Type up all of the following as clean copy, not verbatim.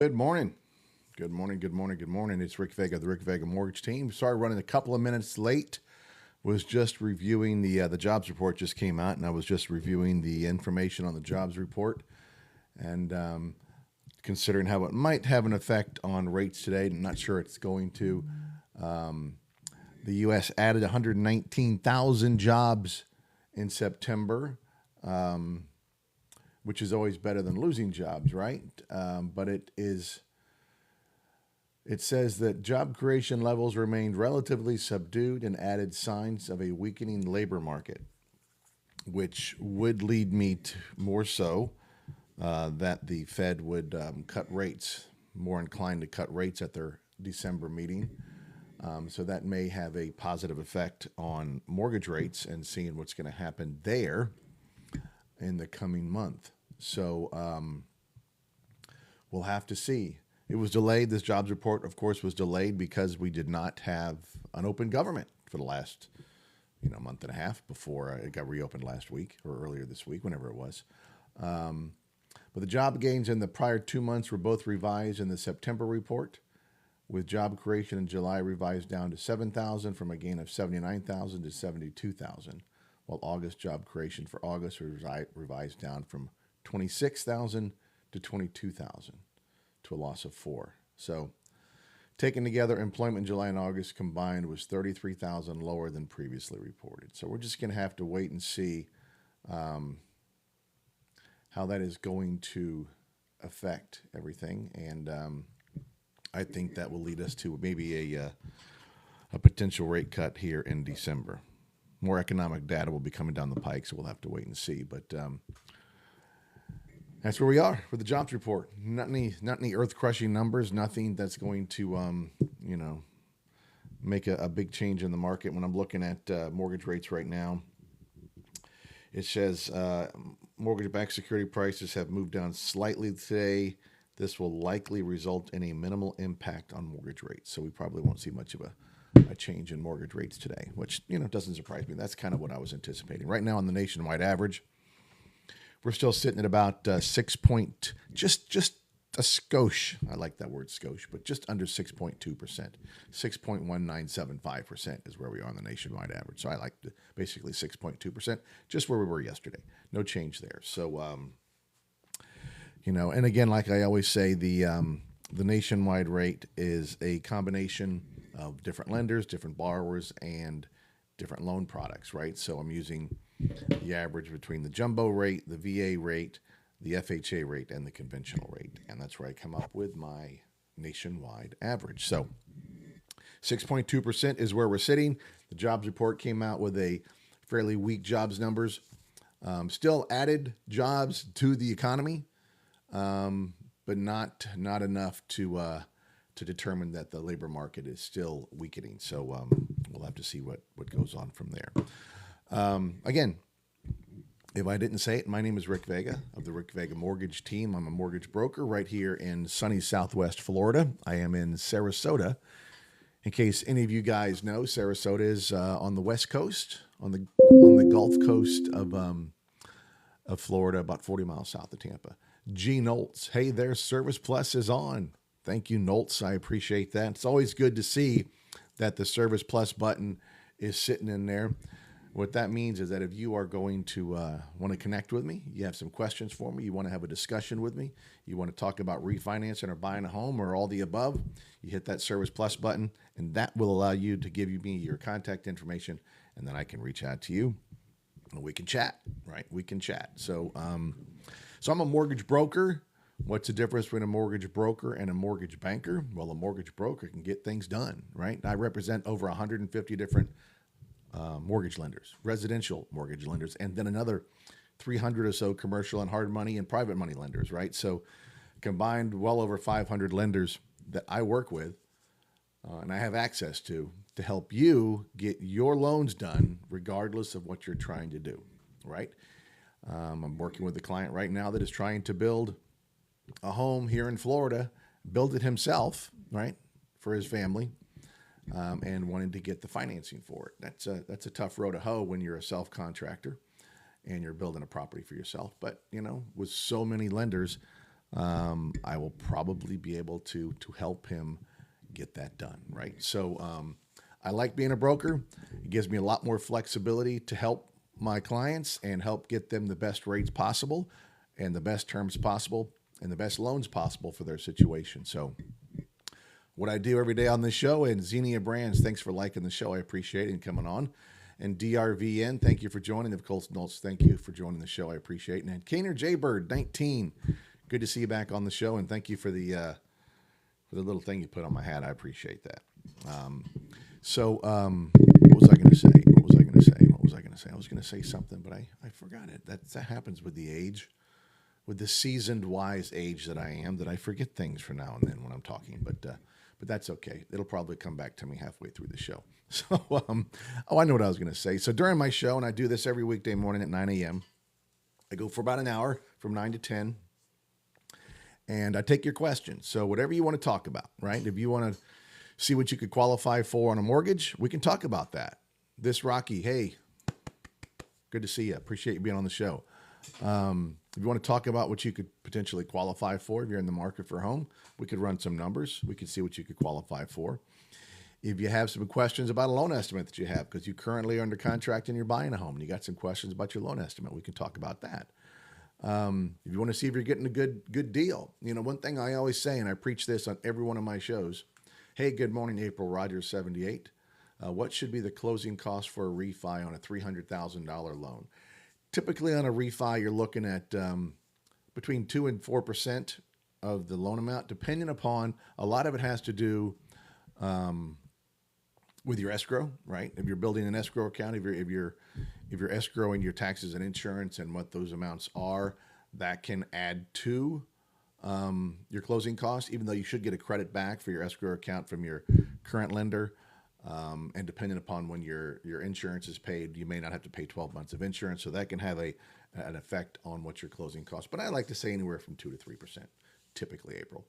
Good morning. Good morning. Good morning. Good morning. It's Rick Vega, the Rick Vega Mortgage Team. Sorry, running a couple of minutes late. Was just reviewing the jobs report just came out, and I was just reviewing the information on the jobs report, and considering how it might have an effect on rates today. I'm not sure it's going to. The U.S. added 119,000 jobs in September, which is always better than losing jobs, right? But it says that job creation levels remained relatively subdued and added signs of a weakening labor market, which would lead me to more so that the Fed would cut rates, more inclined to cut rates at their December meeting. So that may have a positive effect on mortgage rates and seeing what's going to happen there in the coming month. So we'll have to see. It was delayed. This jobs report, of course, was delayed because we did not have an open government for the last, month and a half before it got reopened last week or earlier this week, whenever it was. But the job gains in the prior 2 months were both revised in the September report, with job creation in July revised down to 7,000 from a gain of 79,000 to 72,000, while August job creation for August was revised down from 26,000 to 22,000 to a loss of 4. So taken together, employment in July and August combined was 33,000 lower than previously reported. So we're just going to have to wait and see how that is going to affect everything. And I think that will lead us to maybe a potential rate cut here in December. More economic data will be coming down the pike, so we'll have to wait and see. But that's where we are with the jobs report. Not any earth-crushing numbers. Nothing that's going to make a big change in the market. When I'm looking at mortgage rates right now, it says mortgage-backed security prices have moved down slightly today. This will likely result in a minimal impact on mortgage rates. So we probably won't see much of a change in mortgage rates today, which doesn't surprise me. That's kind of what I was anticipating. Right now on the nationwide average, we're still sitting at about 6 point, just a skosh. I like that word skosh, but just under 6.2%. 6.1975% is where we are on the nationwide average. So I like basically 6.2%, just where we were yesterday. No change there. So, and again, like I always say, the nationwide rate is a combination of different lenders, different borrowers, and different loan products, right? So I'm using the average between the jumbo rate, the VA rate, the FHA rate, and the conventional rate. And that's where I come up with my nationwide average. So 6.2% is where we're sitting. The jobs report came out with a fairly weak jobs numbers. Still added jobs to the economy, but not enough to determine that the labor market is still weakening. So we'll have to see what goes on from there. Again, if I didn't say it, my name is Rick Vega of the Rick Vega Mortgage Team. I'm a mortgage broker right here in sunny Southwest Florida. I am in Sarasota. In case any of you guys know, Sarasota is on the West Coast, on the Gulf Coast of Florida, about 40 miles south of Tampa. G. Noltz, hey there, Service Plus is on. Thank you, Noltz. I appreciate that. It's always good to see that the Service Plus button is sitting in there. What that means is that if you are going to want to connect with me, you have some questions for me, you want to have a discussion with me, you want to talk about refinancing or buying a home or all the above, you hit that Service Plus button, and that will allow you to give me your contact information, and then I can reach out to you, and we can chat, right? We can chat. So I'm a mortgage broker. What's the difference between a mortgage broker and a mortgage banker? Well, a mortgage broker can get things done, right? I represent over 150 different mortgage lenders, residential mortgage lenders, and then another 300 or so commercial and hard money and private money lenders, right? So combined, well over 500 lenders that I work with and I have access to help you get your loans done regardless of what you're trying to do, right? I'm working with a client right now that is trying to build a home here in Florida, build it himself, right, for his family, and wanted to get the financing for it. That's a tough row to hoe when you're a self-contractor and you're building a property for yourself. But, with so many lenders, I will probably be able to help him get that done, right? So I like being a broker. It gives me a lot more flexibility to help my clients and help get them the best rates possible and the best terms possible and the best loans possible for their situation. So what I do every day on this show, and Xenia Brands, thanks for liking the show. I appreciate it and coming on. And DRVN, thank you for joining. Of course, Nolts, thank you for joining the show. I appreciate it. And Kaner Jaybird, 19, good to see you back on the show. And thank you for the little thing you put on my hat. I appreciate that. What was I going to say? I was going to say something, but I forgot it. That happens with the age, with the seasoned, wise age that I am, that I forget things from now and then when I'm talking. But that's okay. It'll probably come back to me halfway through the show. So, I know what I was going to say. So during my show, and I do this every weekday morning at 9 a.m., I go for about an hour from 9 to 10, and I take your questions. So whatever you want to talk about, right? If you want to see what you could qualify for on a mortgage, we can talk about that. This Rocky, hey, good to see you. Appreciate you being on the show. If you want to talk about what you could potentially qualify for, if you're in the market for a home, we could run some numbers. We could see what you could qualify for. If you have some questions about a loan estimate that you have, because you currently are under contract and you're buying a home, and you got some questions about your loan estimate, we can talk about that. If you want to see if you're getting a good deal, one thing I always say, and I preach this on every one of my shows. Hey, good morning, April Rogers, 78. What should be the closing cost for a refi on a $300,000 loan? Typically on a refi, you're looking at between 2 and 4% of the loan amount, depending upon, a lot of it has to do with your escrow, right? If you're building an escrow account, if you're escrowing your taxes and insurance and what those amounts are, that can add to your closing costs, even though you should get a credit back for your escrow account from your current lender. And depending upon when your insurance is paid, you may not have to pay 12 months of insurance. So that can have an effect on what your closing costs. But I like to say anywhere from 2 to 3%, typically, April.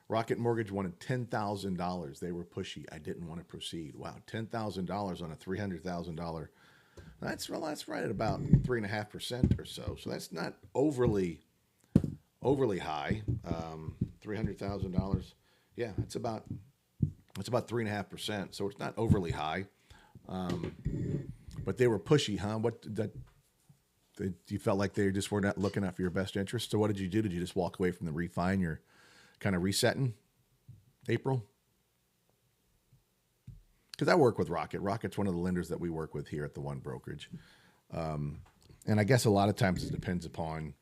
Rocket Mortgage wanted $10,000. They were pushy. I didn't want to proceed. Wow, $10,000 on a $300,000. That's right at about 3.5% or so. So that's not overly high. $300,000. Yeah, it's about 3.5%. So it's not overly high. But they were pushy, huh? You felt like they just were not looking out for your best interest. So what did you do? Did you just walk away from the refi and you're kind of resetting, April? Because I work with Rocket. Rocket's one of the lenders that we work with here at the One Brokerage. And I guess a lot of times it depends upon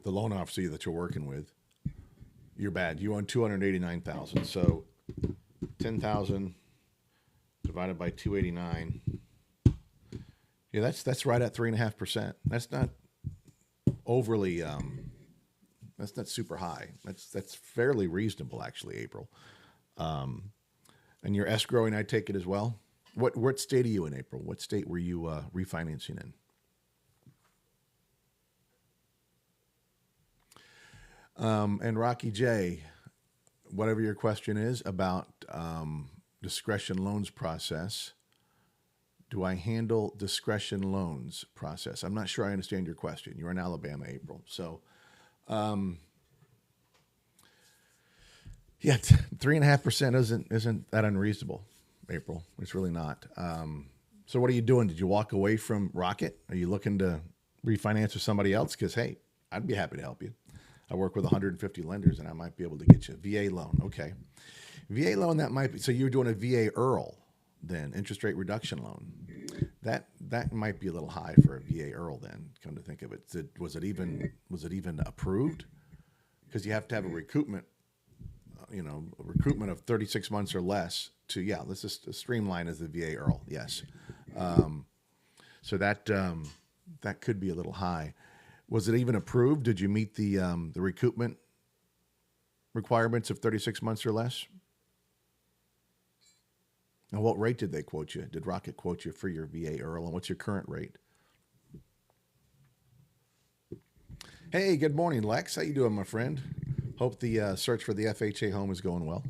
the loan officer that you're working with. You're bad. You own $289,000. So 10,000 divided by 289. Yeah, that's right at 3.5%. That's not overly. That's not super high. That's fairly reasonable, actually, April. And you're escrowing, I take it as well. What state are you in, April? What state were you refinancing in? And Rocky J, whatever your question is about discretion loans process, do I handle discretion loans process? I'm not sure I understand your question. You're in Alabama, April. So, yeah, 3.5% isn't that unreasonable, April. It's really not. So what are you doing? Did you walk away from Rocket? Are you looking to refinance with somebody else? Because, hey, I'd be happy to help you. I work with 150 lenders, and I might be able to get you a VA loan. Okay. VA loan, that might be, so you're doing a VA IRRRL then, interest rate reduction loan. That might be a little high for a VA IRRRL then, come to think of it. Was it even approved? Because you have to have a recoupment, of 36 months or less to, let's just streamline as the VA IRRRL, yes. So that could be a little high. Was it even approved? Did you meet the recoupment requirements of 36 months or less? And what rate did they quote you? Did Rocket quote you for your VA IRRRL? And what's your current rate? Hey, good morning, Lex. How you doing, my friend? Hope the search for the FHA home is going well.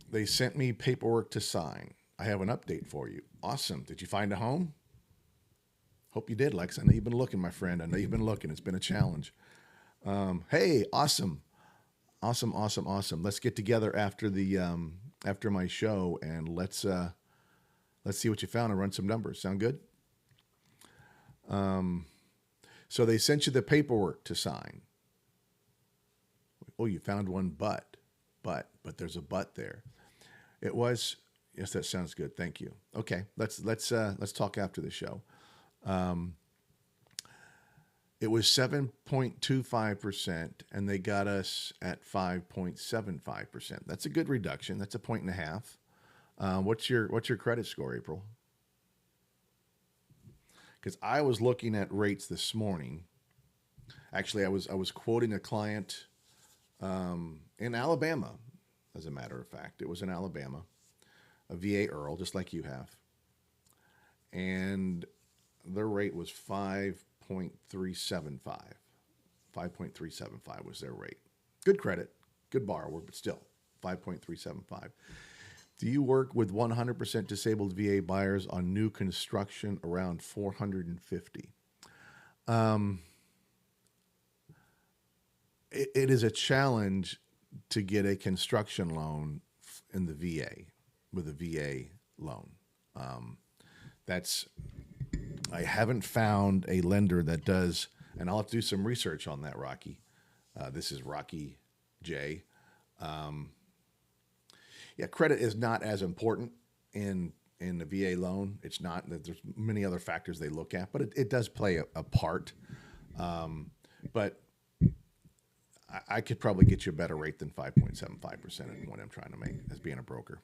They sent me paperwork to sign. I have an update for you. Awesome. Did you find a home? Hope you did, Lex. I know you've been looking, my friend. I know you've been looking. It's been a challenge. Hey, awesome, awesome, awesome, awesome. Let's get together after the after my show and let's see what you found and run some numbers. Sound good? So they sent you the paperwork to sign. Oh, you found one, but there's a but there. It was yes, that sounds good. Thank you. Okay, let's talk after the show. It was 7.25%, and they got us at 5.75%. That's a good reduction. That's a point and a half. What's your credit score, April? Because I was looking at rates this morning. Actually, I was quoting a client in Alabama. As a matter of fact, it was in Alabama, a VA Earl, just like you have, and their rate was 5.375. 5.375 was their rate. Good credit, good borrower, but still 5.375. Do you work with 100% disabled VA buyers on new construction around 450? Um, it is a challenge to get a construction loan in the VA with a VA loan. Um, that's I haven't found a lender that does, and I'll have to do some research on that, Rocky. This is Rocky J. Yeah, credit is not as important in the VA loan. It's not. There's many other factors they look at, but it does play a part. But I could probably get you a better rate than 5.75% when I'm trying to make as being a broker.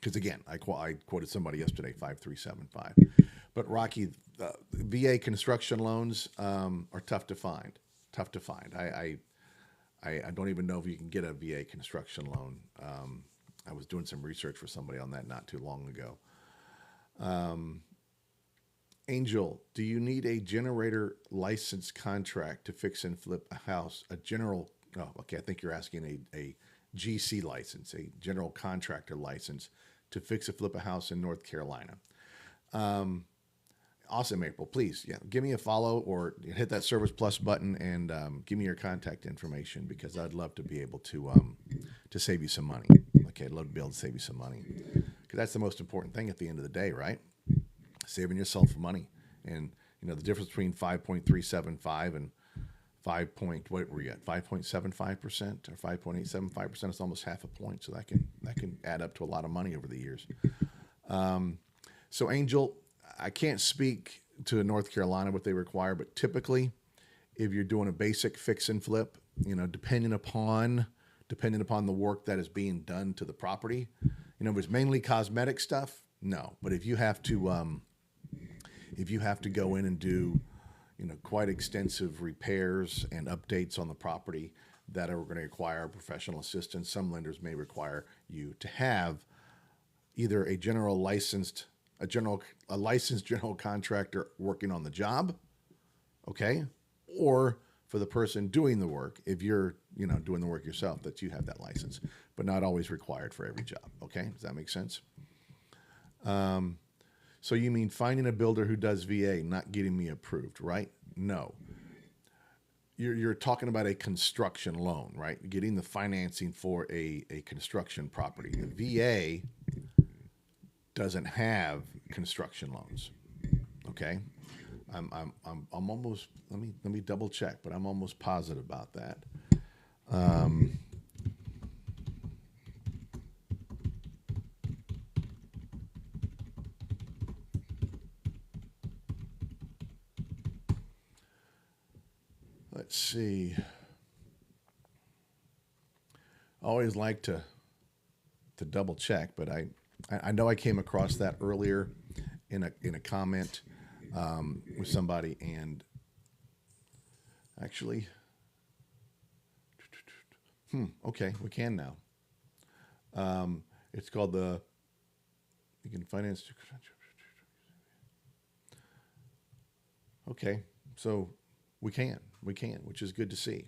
Because again, I quoted somebody yesterday 5.375. But Rocky, VA construction loans are tough to find. Tough to find. I don't even know if you can get a VA construction loan. I was doing some research for somebody on that not too long ago. Angel, do you need a generator license contract to fix and flip a house? A general, oh, okay, I think you're asking a GC license, a general contractor license to fix and flip a house in North Carolina. Awesome, April. Please, yeah, give me a follow or hit that Service Plus button and give me your contact information because I'd love to be able to save you some money. Okay, I'd love to be able to save you some money because that's the most important thing at the end of the day, right? Saving yourself money, and the difference between 5.375 and 5 point what were you at 5.75% or 5.875% is almost half a point, so that can add up to a lot of money over the years. So Angel, I can't speak to North Carolina what they require, but typically, if you're doing a basic fix and flip, depending upon the work that is being done to the property, if it's mainly cosmetic stuff, no. But if you have to go in and do, quite extensive repairs and updates on the property that are going to require professional assistance, some lenders may require you to have either a licensed general contractor working on the job, okay, or for the person doing the work, if you're doing the work yourself, that you have that license, but not always required for every job. Okay, does that make sense? So you mean finding a builder who does VA, not getting me approved, right? No. You're talking about a construction loan, right? Getting the financing for a construction property. The VA doesn't have construction loans. Okay, I'm almost let me double check, but I'm almost positive about that. Let's see. I always like to double check, but I know I came across that earlier in a comment with somebody, and actually, okay, we can now. It's called you can finance. Okay, so we can, which is good to see.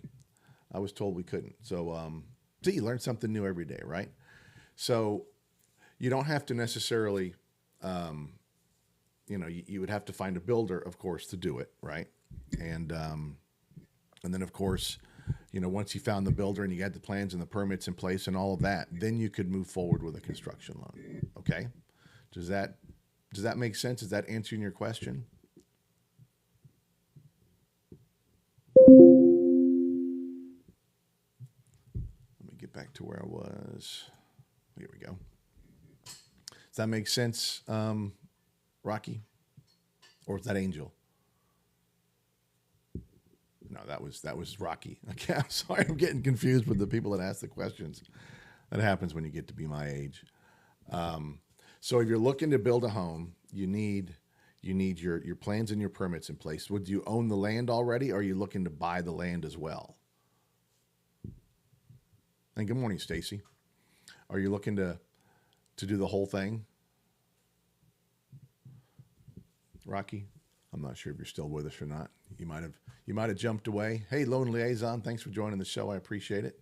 I was told we couldn't. So, see, you learn something new every day, right? So, you don't have to necessarily, you would have to find a builder, of course, to do it, right? And And then, of course, once you found the builder and you got the plans and the permits in place and all of that, then you could move forward with a construction loan. Okay? Does that make sense? Is that answering your question? Let me get back to where I was. Here we go. Does that make sense, Rocky? Or is that Angel? No, that was Rocky. Okay, I'm sorry. I'm getting confused with the people that ask the questions. That happens when you get to be my age. So if you're looking to build a home, you need your plans and your permits in place. Would you own the land already, or are you looking to buy the land as well? And good morning, Stacy. Are you looking to do the whole thing? Rocky, I'm not sure if you're still with us or not. You might have jumped away. Hey, Lone Liaison, thanks for joining the show. I appreciate it.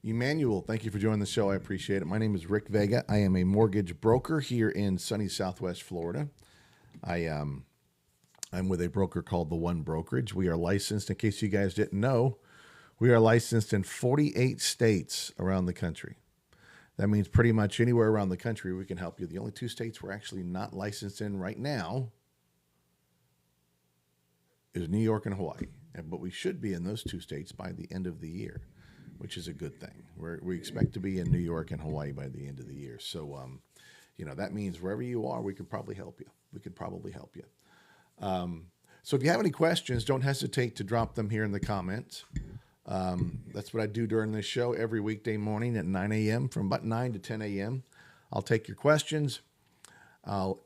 Emmanuel, thank you for joining the show. I appreciate it. My name is Rick Vega. I am a mortgage broker here in sunny Southwest Florida. I'm with a broker called The One Brokerage. We are licensed, in case you guys didn't know, we are licensed in 48 states around the country. That means pretty much anywhere around the country we can help you. The only 2 states we're actually not licensed in right now is New York and Hawaii. But we should be in those 2 states by the end of the year, which is a good thing. We expect to be in New York and Hawaii by the end of the year. So, that means wherever you are, we could probably help you. So if you have any questions, don't hesitate to drop them here in the comments. That's what I do during this show every weekday morning at 9 a.m. from about 9 to 10 a.m. I'll take your questions. I'll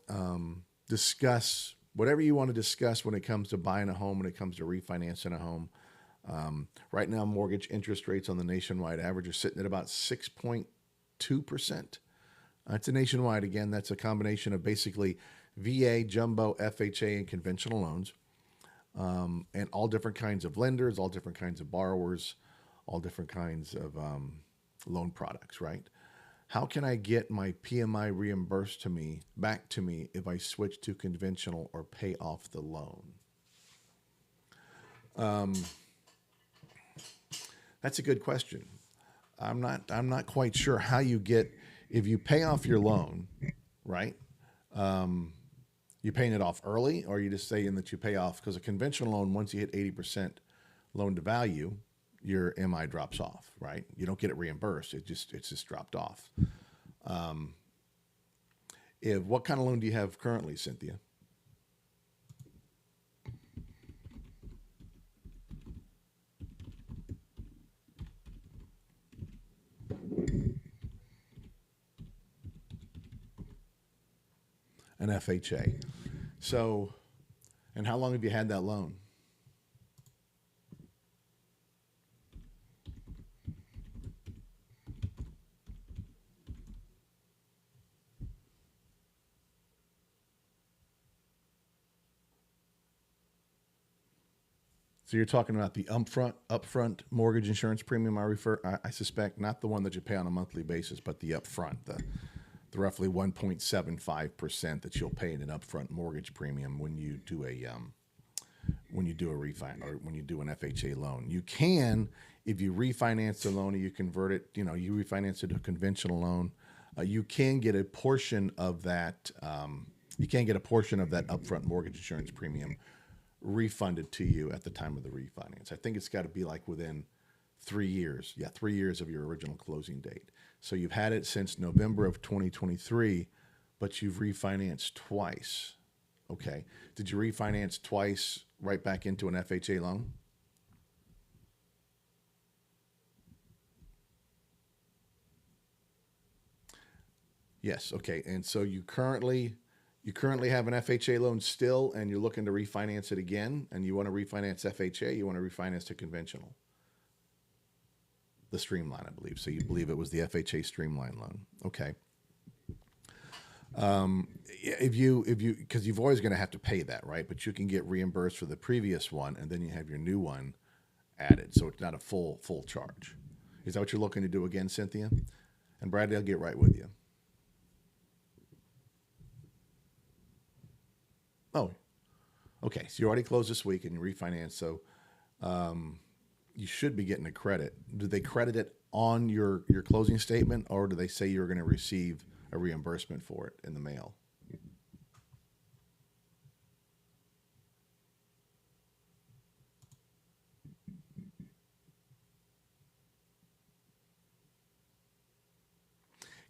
discuss whatever you want to discuss when it comes to buying a home, when it comes to refinancing a home. Right now, mortgage interest rates on the nationwide average are sitting at about 6.2%. It's a nationwide. Again, that's a combination of basically VA, jumbo, FHA, and conventional loans. And all different kinds of lenders, all different kinds of borrowers, all different kinds of loan products, right? How can I get my PMI reimbursed back to me if I switch to conventional or pay off the loan? That's a good question. I'm not quite sure how you get, if you pay off your loan, right? You paying it off early, or are you just saying that you pay off, because a conventional loan, once you hit 80% loan to value, your MI drops off, right? You don't get it reimbursed. It's just dropped off. What kind of loan do you have currently, Cynthia? An FHA. So, and how long have you had that loan? So you're talking about the upfront mortgage insurance premium. I suspect not the one that you pay on a monthly basis, but the upfront, the roughly 1.75% that you'll pay in an upfront mortgage premium when you do a refi, or when you do an FHA loan. You can, if you refinance the loan or you convert it, you refinance it to a conventional loan, you can get a portion of that. You can get a portion of that upfront mortgage insurance premium refunded to you at the time of the refinance. I think it's got to be like within 3 years. Yeah, 3 years of your original closing date. So you've had it since November of 2023, but you've refinanced twice. Okay. Did you refinance twice right back into an FHA loan? Yes. Okay. And so you currently have an FHA loan still, and you're looking to refinance it again, and you want to refinance FHA, you want to refinance to conventional. The Streamline, I believe. So you believe it was the FHA Streamline loan. Okay. Because you've always going to have to pay that, right? But you can get reimbursed for the previous one, and then you have your new one added. So it's not a full charge. Is that what you're looking to do again, Cynthia? And Bradley, I'll get right with you. Oh, okay. So you already closed this week and you refinance. So you should be getting a credit. Do they credit it on your closing statement, or do they say you're going to receive a reimbursement for it in the mail?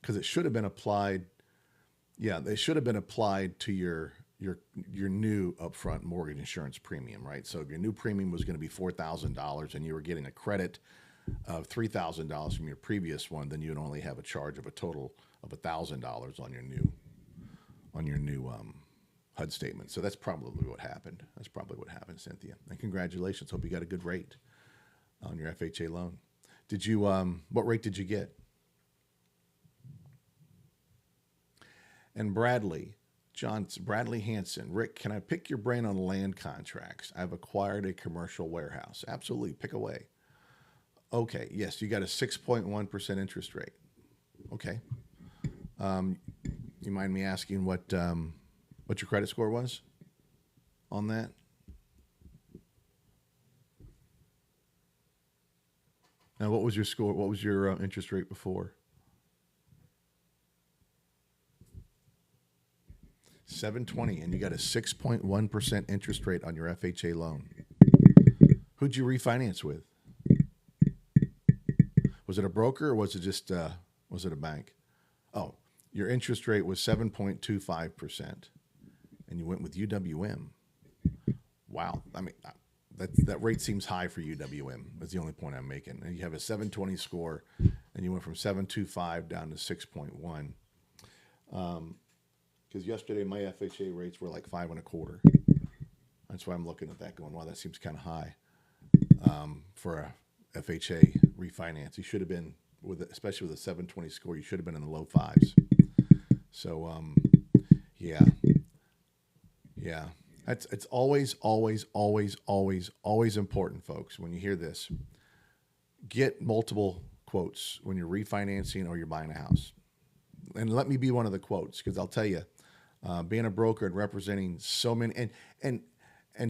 Because it should have been applied. Yeah, they should have been applied to your new upfront mortgage insurance premium, right? So if your new premium was going to be $4,000 and you were getting a credit of $3,000 from your previous one, then you'd only have a charge of a total of $1,000 on your new HUD statement. So that's probably what happened. That's probably what happened, Cynthia. And congratulations. Hope you got a good rate on your FHA loan. Did you? What rate did you get? And Bradley Hanson, Rick, can I pick your brain on land contracts? I've acquired a commercial warehouse. Absolutely, pick away. Okay, yes, you got a 6.1% interest rate. Okay. Um, you mind me asking what your credit score was on that? Now, what was your score? What was your interest rate before? 720, and you got a 6.1% interest rate on your FHA loan. Who'd you refinance with? Was it a broker or was it just was it a bank? Oh, your interest rate was 7.25%, and you went with UWM. Wow, I mean that rate seems high for UWM. That's the only point I'm making. And you have a 720 score, and you went from 725 down to 6.1. Because yesterday my FHA rates were like 5.25. That's why I'm looking at that, going, wow, that seems kind of high for a FHA refinance. You should have been especially with a 720 score. You should have been in the low fives. So yeah, yeah. It's always, always, always, always, always important, folks. When you hear this, get multiple quotes when you're refinancing or you're buying a house. And let me be one of the quotes, because I'll tell you, being a broker and representing so many, and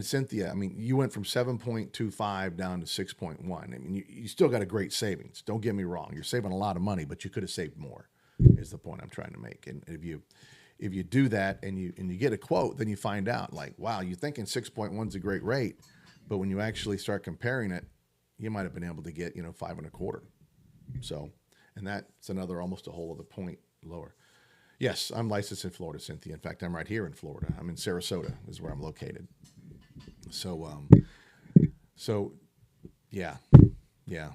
Cynthia, I mean, you went from 7.25 down to 6.1. I mean, you still got a great savings. Don't get me wrong. You're saving a lot of money, but you could have saved more, is the point I'm trying to make. And if you do that and you get a quote, then you find out, like, wow, you're thinking 6.1 is a great rate, but when you actually start comparing it, you might have been able to get 5.25. So, and that's another almost a whole other point lower. Yes, I'm licensed in Florida, Cynthia. In fact, I'm right here in Florida. I'm in Sarasota, is where I'm located. So, yeah, yeah.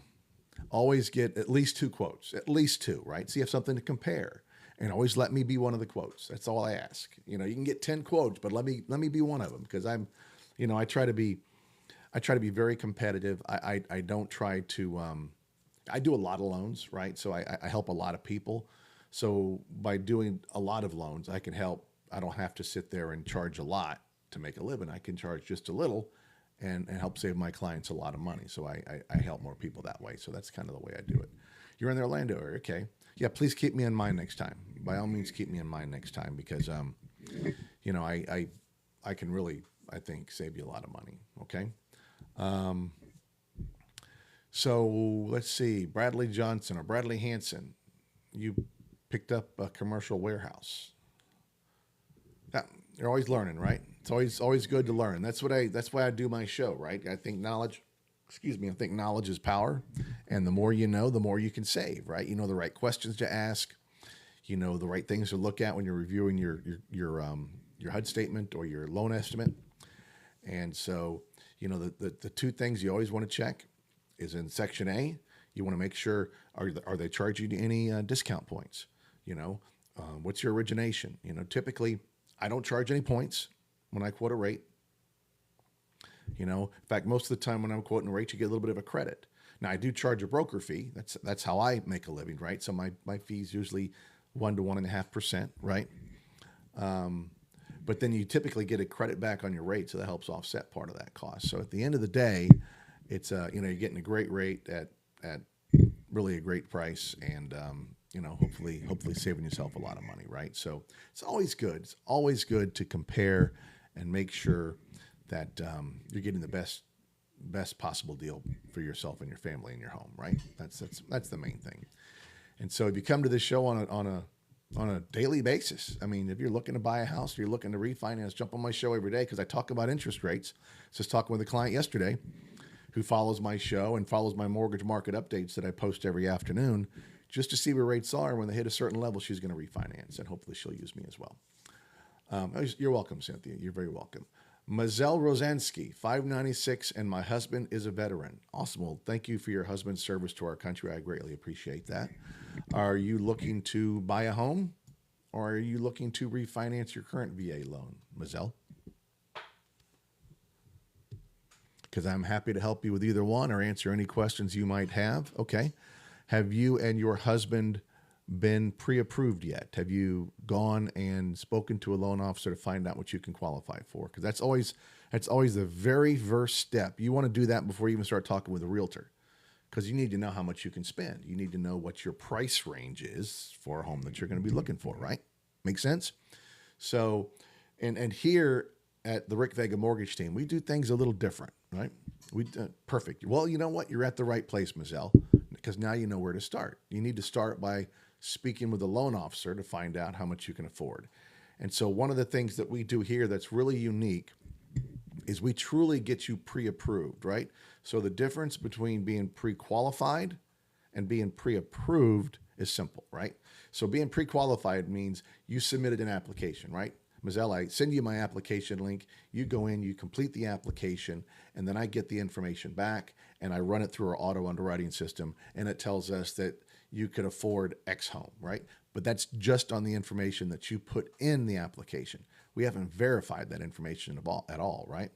Always get at least two quotes, at least two, right? So you have something to compare, and always let me be one of the quotes. That's all I ask. You can get 10 quotes, but let me be one of them, because I try to be very competitive. I don't try to. I do a lot of loans, right? So I help a lot of people. So by doing a lot of loans, I can help. I don't have to sit there and charge a lot to make a living. I can charge just a little and help save my clients a lot of money. So I help more people that way. So that's kind of the way I do it. You're in the Orlando area, okay? Yeah, please keep me in mind next time. By all means, keep me in mind next time, because I can really, I think, save you a lot of money. Okay. So let's see, Bradley Johnson or Bradley Hanson, you picked up a commercial warehouse. Yeah, you're always learning, right? It's always good to learn. That's why I do my show, right? I think knowledge is power, and the more you know, the more you can save, right? You know the right questions to ask, the right things to look at when you're reviewing your HUD statement or your loan estimate. And so, the two things you always want to check is in Section A. You want to make sure, are they charging you any discount points? What's your origination? Typically, I don't charge any points when I quote a rate. In fact, most of the time when I'm quoting a rate, you get a little bit of a credit. Now, I do charge a broker fee. That's how I make a living, right? So my fee is usually 1 to 1.5%, right? But then you typically get a credit back on your rate, so that helps offset part of that cost. So at the end of the day, it's you're getting a great rate at really a great price, and hopefully saving yourself a lot of money, right? So it's always good. It's always good to compare and make sure that you're getting the best possible deal for yourself and your family and your home, right? That's the main thing. And so if you come to this show on a daily basis, I mean, if you're looking to buy a house or you're looking to refinance, jump on my show every day because I talk about interest rates. I was just talking with a client yesterday who follows my show and follows my mortgage market updates that I post every afternoon just to see where rates are. When they hit a certain level, she's going to refinance, and hopefully she'll use me as well. You're welcome, Cynthia. You're very welcome. Mazel Rosansky, 596, and my husband is a veteran. Awesome. Well, thank you for your husband's service to our country. I greatly appreciate that. Are you looking to buy a home, or are you looking to refinance your current VA loan, Mazel? Because I'm happy to help you with either one or answer any questions you might have. Okay. Have you and your husband been pre-approved yet? Have you gone and spoken to a loan officer to find out what you can qualify for? Because that's always the very first step. You want to do that before you even start talking with a realtor, because you need to know how much you can spend. You need to know what your price range is for a home that you're going to be looking for, right? Make sense? So, and here at the Rick Vega Mortgage Team, we do things a little different, right? Perfect. Well, you know what? You're at the right place, Mazel, because now you know where to start. You need to start by speaking with a loan officer to find out how much you can afford. And so one of the things that we do here that's really unique is we truly get you pre-approved, right? So the difference between being pre-qualified and being pre-approved is simple, right? So being pre-qualified means you submitted an application, right? Mazel, I send you my application link. You go in, you complete the application, and then I get the information back and I run it through our auto underwriting system, and it tells us that you could afford X home, right? But that's just on the information that you put in the application. We haven't verified that information at all, right?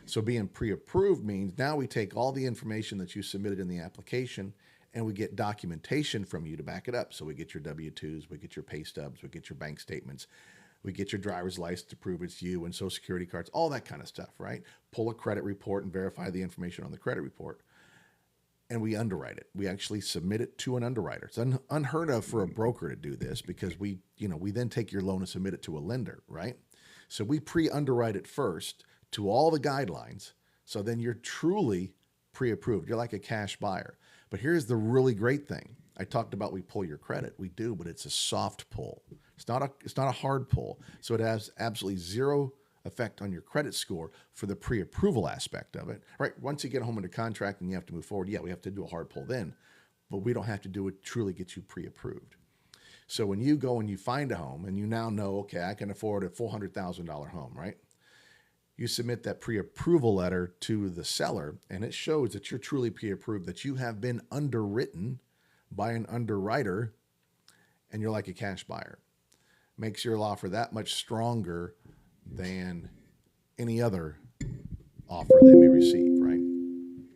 So being pre-approved means now we take all the information that you submitted in the application and we get documentation from you to back it up. So we get your W-2s, we get your pay stubs, we get your bank statements, we get your driver's license to prove it's you, and social security cards, all that kind of stuff, right? Pull a credit report and verify the information on the credit report. And we underwrite it. We actually submit it to an underwriter. It's unheard of for a broker to do this because we then take your loan and submit it to a lender, right? So we pre-underwrite it first to all the guidelines. So then you're truly pre-approved. You're like a cash buyer. But here's the really great thing. I talked about we pull your credit. We do, but it's a soft pull. It's not a hard pull. So it has absolutely zero effect on your credit score for the pre-approval aspect of it, right? Once you get a home under contract and you have to move forward, yeah, we have to do a hard pull then, but we don't have to do it truly get you pre-approved. So when you go and you find a home and you now know, okay, I can afford a $400,000 home, right? You submit that pre-approval letter to the seller and it shows that you're truly pre-approved, that you have been underwritten by an underwriter and you're like a cash buyer. Makes your offer that much stronger than any other offer they may receive, right?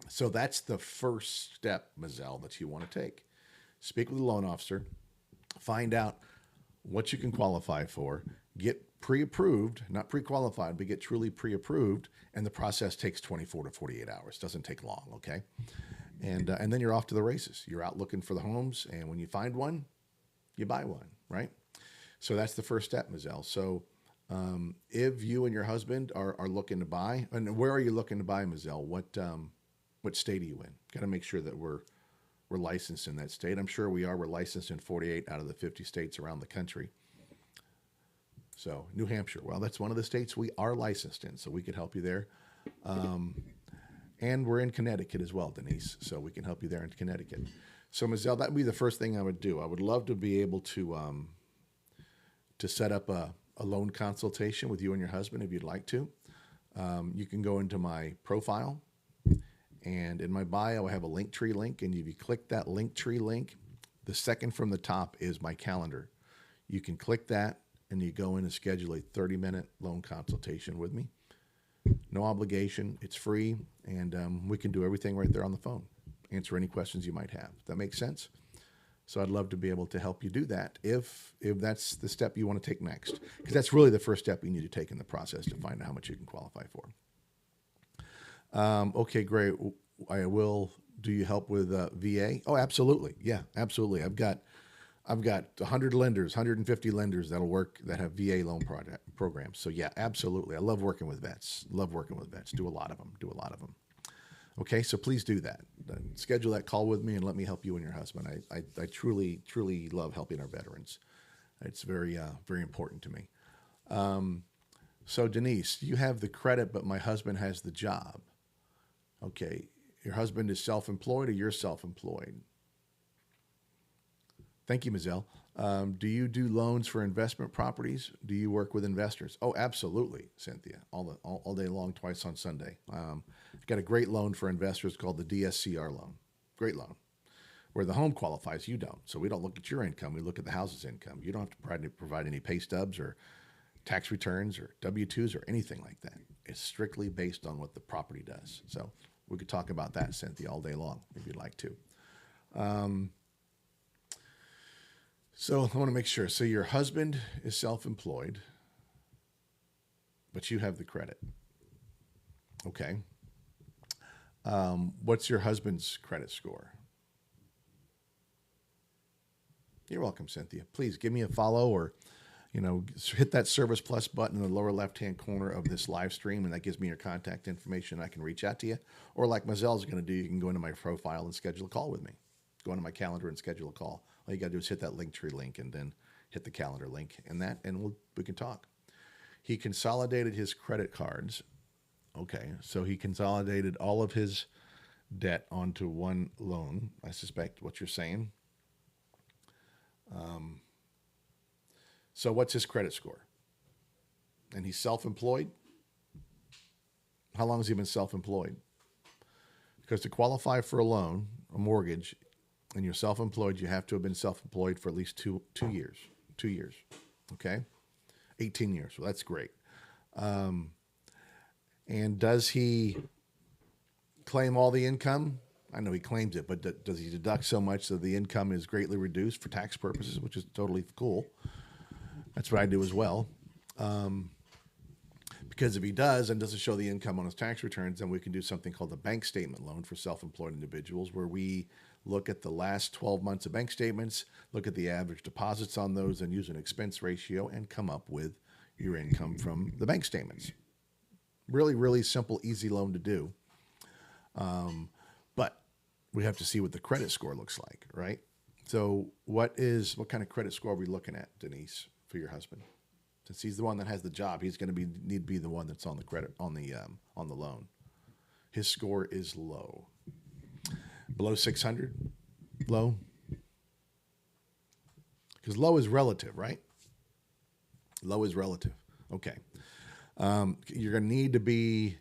So that's the first step, Mazel, that you want to take. Speak with a loan officer, find out what you can qualify for, get pre-approved, not pre-qualified, but get truly pre-approved, and the process takes 24 to 48 hours. Doesn't take long, okay? And then you're off to the races. You're out looking for the homes, and when you find one, you buy one, right? So that's the first step, Mazel. So if you and your husband are looking to buy, and where are you looking to buy, Mazel? What state are you in? Got to make sure that we're licensed in that state. I'm sure we are. We're licensed in 48 out of the 50 states around the country. So New Hampshire, well, that's one of the states we are licensed in, so we could help you there. And we're in Connecticut as well, Denise, so we can help you there in Connecticut. So Mazel, that would be the first thing I would do. I would love to be able to set up a loan consultation with you and your husband if you'd like to. You can go into my profile, and in my bio, I have a Linktree link, and if you click that Linktree link, the second from the top is my calendar. You can click that, and you go in and schedule a 30-minute loan consultation with me. No obligation. It's free, and we can do everything right there on the phone. Answer any questions you might have. That makes sense? So I'd love to be able to help you do that if that's the step you want to take next, because that's really the first step you need to take in the process to find out how much you can qualify for. Okay, great. I will. Do you help with VA? Oh, absolutely. Yeah, absolutely. I've got I've got 100 lenders, 150 lenders that'll work that have VA loan programs. So yeah, absolutely. I love working with vets. Love working with vets. Do a lot of them. Do a lot of them. Okay, so please do that. Schedule that call with me and let me help you and your husband. I truly, truly love helping our veterans. It's very, very important to me. So Denise, you have the credit, but my husband has the job. Okay, your husband is self-employed or you're self-employed? Thank you, Mizelle. Do you do loans for investment properties? Do you work with investors? Oh, absolutely, Cynthia. All day long, twice on Sunday. Got a great loan for investors called the DSCR loan. Great loan. Where the home qualifies, you don't. So we don't look at your income. We look at the house's income. You don't have to provide any pay stubs or tax returns or W-2s or anything like that. It's strictly based on what the property does. So we could talk about that, Cynthia, all day long if you'd like to. So I want to make sure. So your husband is self-employed, but you have the credit. Okay. What's your husband's credit score? You're welcome, Cynthia. Please give me a follow or, hit that Service Plus button in the lower left-hand corner of this live stream, and that gives me your contact information. I can reach out to you. Or like Mazelle's going to do, you can go into my profile and schedule a call with me. Go into my calendar and schedule a call. All you got to do is hit that Linktree link and then hit the calendar link and we can talk. He consolidated his credit cards. Okay, so he consolidated all of his debt onto one loan. I suspect what you're saying. So what's his credit score? And he's self-employed? How long has he been self-employed? Because to qualify for a loan, a mortgage, and you're self-employed, you have to have been self-employed for at least two years. 2 years. Okay? 18 years. Well, that's great. And does he claim all the income? I know he claims it, but does he deduct so much that the income is greatly reduced for tax purposes, which is totally cool. That's what I do as well. Because if he does and doesn't show the income on his tax returns, then we can do something called a bank statement loan for self-employed individuals, where we look at the last 12 months of bank statements, look at the average deposits on those, and use an expense ratio and come up with your income from the bank statements. Really, really simple, easy loan to do. But we have to see what the credit score looks like, right? So what kind of credit score are we looking at, Denise, for your husband? Since he's the one that has the job, he's going to need to be the one that's on the credit on the loan. His score is low. Below 600? Low? Because low is relative, right? Low is relative. Okay. You're going to need to be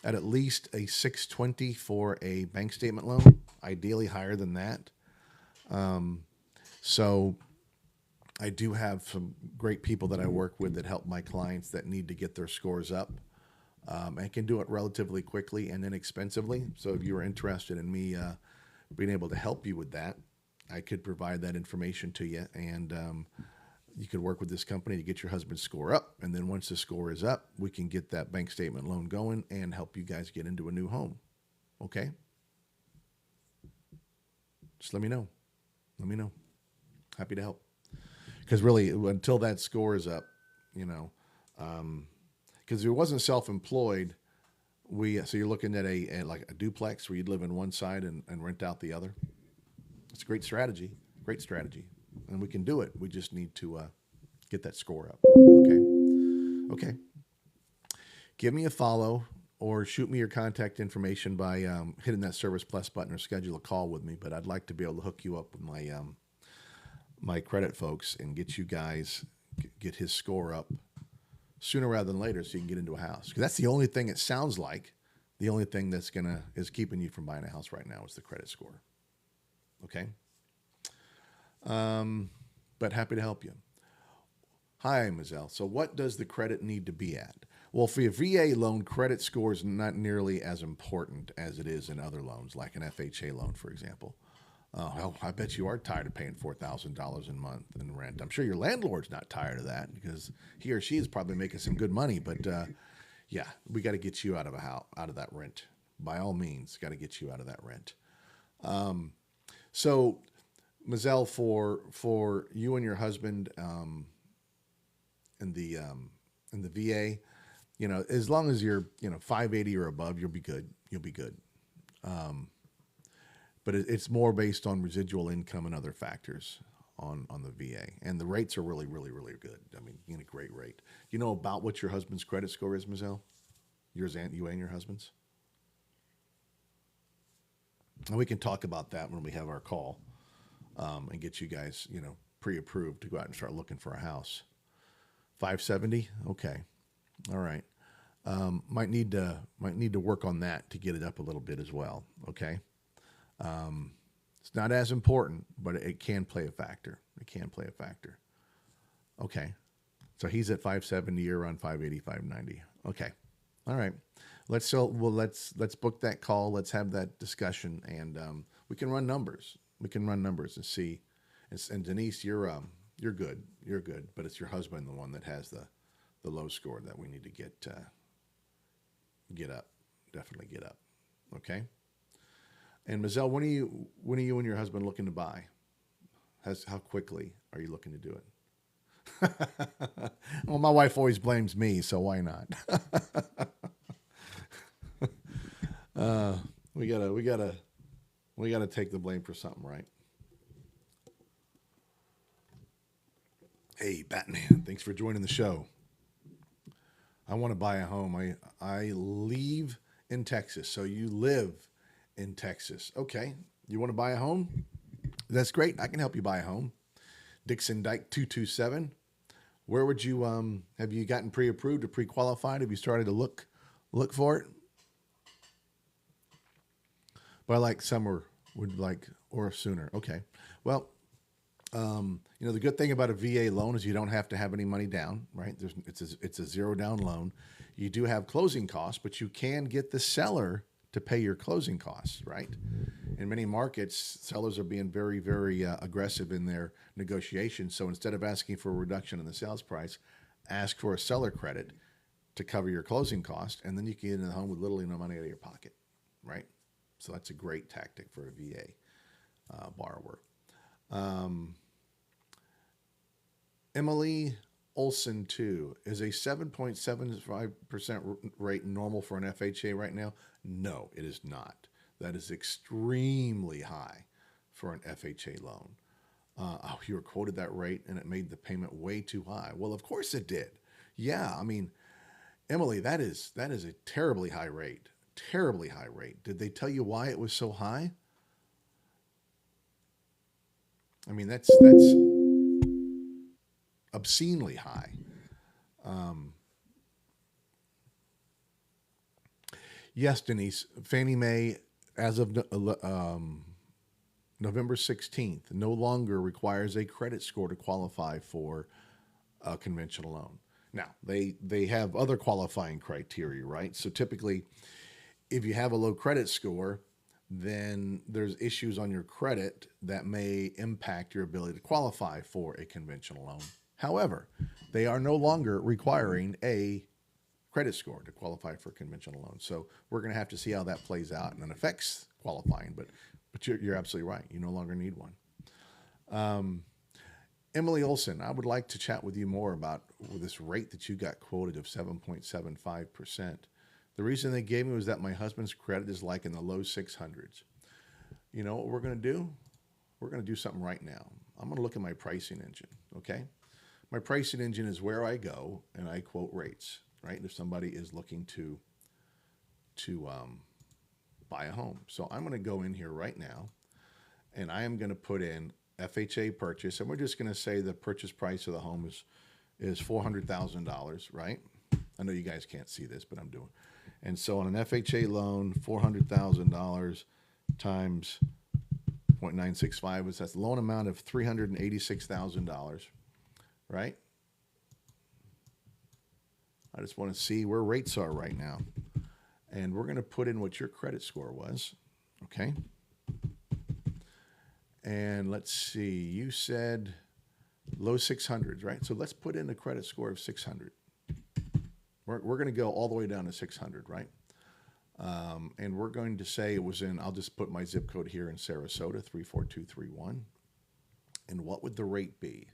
at least a 620 for a bank statement loan, ideally higher than that. So I do have some great people that I work with that help my clients that need to get their scores up. And can do it relatively quickly and inexpensively. So if you were interested in me being able to help you with that, I could provide that information to you, and you could work with this company to get your husband's score up. And then once the score is up, we can get that bank statement loan going and help you guys get into a new home. Okay? Just let me know. Let me know. Happy to help. Because really, until that score is up, because if it wasn't self-employed, so you're looking at a duplex where you'd live in one side and rent out the other. It's a great strategy, and we can do it. We just need to get that score up. Okay. Give me a follow or shoot me your contact information by hitting that Service Plus button or schedule a call with me. But I'd like to be able to hook you up with my credit folks and get you guys get his score up sooner rather than later, so you can get into a house. Because that's the only thing, it sounds like, the only thing that's is keeping you from buying a house right now is the credit score. Okay? But happy to help you. Hi, Mizelle. So what does the credit need to be at? Well, for your VA loan, credit score is not nearly as important as it is in other loans, like an FHA loan, for example. Well, I bet you are tired of paying $4,000 a month in rent. I'm sure your landlord's not tired of that because he or she is probably making some good money. But yeah, we got to get you out of that rent. By all means, got to get you out of that rent. So Mazel, for you and your husband in the VA, as long as you're 580 or above, you'll be good. You'll be good. But it's more based on residual income and other factors on the VA, and the rates are really, really, really good. I mean, you get a great rate. You know about what your husband's credit score is, Mazel? You and your husband's. And we can talk about that when we have our call, and get you guys, pre-approved to go out and start looking for a house. 570. Okay. All right. Might need to work on that to get it up a little bit as well. Okay. It's not as important, but it can play a factor. It can play a factor. Okay. So he's at 570, you're around 580, 590. Okay. All right. Let's book that call. Let's have that discussion, and we can run numbers. We can run numbers and see. And Denise, you're good. You're good, but it's your husband, the one that has the low score that we need to get up. Definitely get up. Okay. And Mazel, when are you and your husband looking to buy? How quickly are you looking to do it? Well, my wife always blames me, so why not? We gotta take the blame for something, right? Hey, Batman, thanks for joining the show. I want to buy a home. I live in Texas, so you live in Texas. Okay, you want to buy a home? That's great. I can help you buy a home. Dixon Dyke 227. Where would you have you gotten pre-approved or pre-qualified? Have you started to look for it? By like summer would like or sooner. Okay. Well, the good thing about a VA loan is you don't have to have any money down, right? It's a zero down loan. You do have closing costs, but you can get the seller to pay your closing costs, right? In many markets, sellers are being very, very aggressive in their negotiations. So instead of asking for a reduction in the sales price, ask for a seller credit to cover your closing cost, and then you can get in the home with little or no money out of your pocket, right? So that's a great tactic for a VA borrower. Emily Olson 2, is a 7.75% rate normal for an FHA right now? No, it is not. That is extremely high for an FHA loan. You were quoted that rate and it made the payment way too high. Well, of course it did. Yeah, I mean, Emily, that is a terribly high rate. Terribly high rate. Did they tell you why it was so high? I mean, that's obscenely high. Yes, Denise, Fannie Mae, as of November 16th, no longer requires a credit score to qualify for a conventional loan. Now, they have other qualifying criteria, right? So typically, if you have a low credit score, then there's issues on your credit that may impact your ability to qualify for a conventional loan. However, they are no longer requiring a credit score to qualify for a conventional loan. So we're going to have to see how that plays out and it affects qualifying. But you're absolutely right. You no longer need one. Emily Olson, I would like to chat with you more about this rate that you got quoted of 7.75%. The reason they gave me was that my husband's credit is like in the low 600s. You know what we're going to do? We're going to do something right now. I'm going to look at my pricing engine, okay? My pricing engine is where I go and I quote rates, right? If somebody is looking to buy a home. So I'm going to go in here right now and I am going to put in FHA purchase, and we're just going to say the purchase price of the home is $400,000, right? I know you guys can't see this, but I'm doing. And so on an FHA loan, $400,000 times 0.965 that's the loan amount of $386,000, right? I just want to see where rates are right now. And we're going to put in what your credit score was, okay? And let's see, you said low 600s, right? So let's put in a credit score of 600. We're going to go all the way down to 600, right? And we're going to say it was in, I'll just put my zip code here in Sarasota, 34231. And what would the rate be?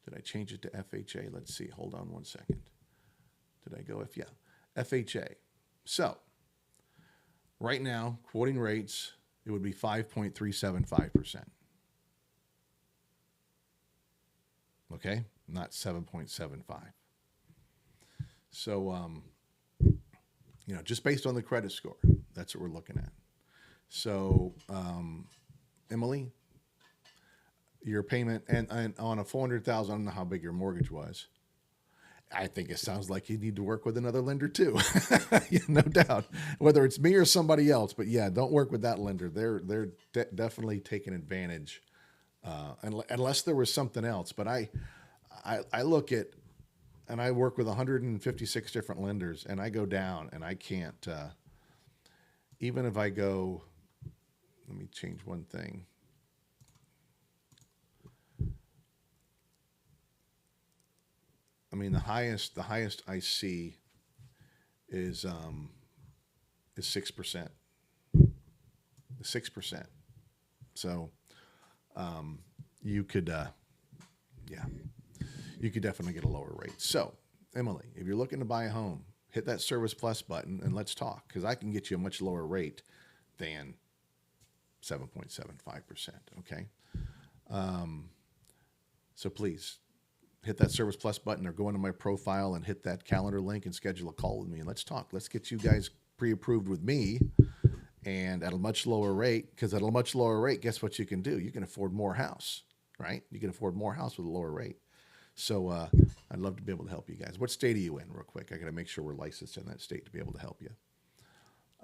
Did I change it to FHA? Let's see. Hold on one second. Did I go yeah, FHA. So right now, quoting rates, it would be 5.375%. Okay? Not 7.75. So, just based on the credit score, that's what we're looking at. So, Emily, your payment and on a $400,000, I don't know how big your mortgage was. I think it sounds like you need to work with another lender too. No doubt, whether it's me or somebody else. But yeah, don't work with that lender. They're definitely taking advantage, unless there was something else. But I look at, and I work with 156 different lenders, and I go down, and I can't. Even if I go, let me change one thing. I mean, the highest I see is 6%. 6%. So you could definitely get a lower rate. So, Emily, if you're looking to buy a home, hit that Service Plus button and let's talk, because I can get you a much lower rate than 7.75%. Okay. So please hit that Service Plus button or go into my profile and hit that calendar link and schedule a call with me and let's talk. Let's get you guys pre-approved with me and at a much lower rate, because at a much lower rate, guess what you can do? You can afford more house, right? You can afford more house with a lower rate. So I'd love to be able to help you guys. What state are you in, real quick? I got to make sure we're licensed in that state to be able to help you.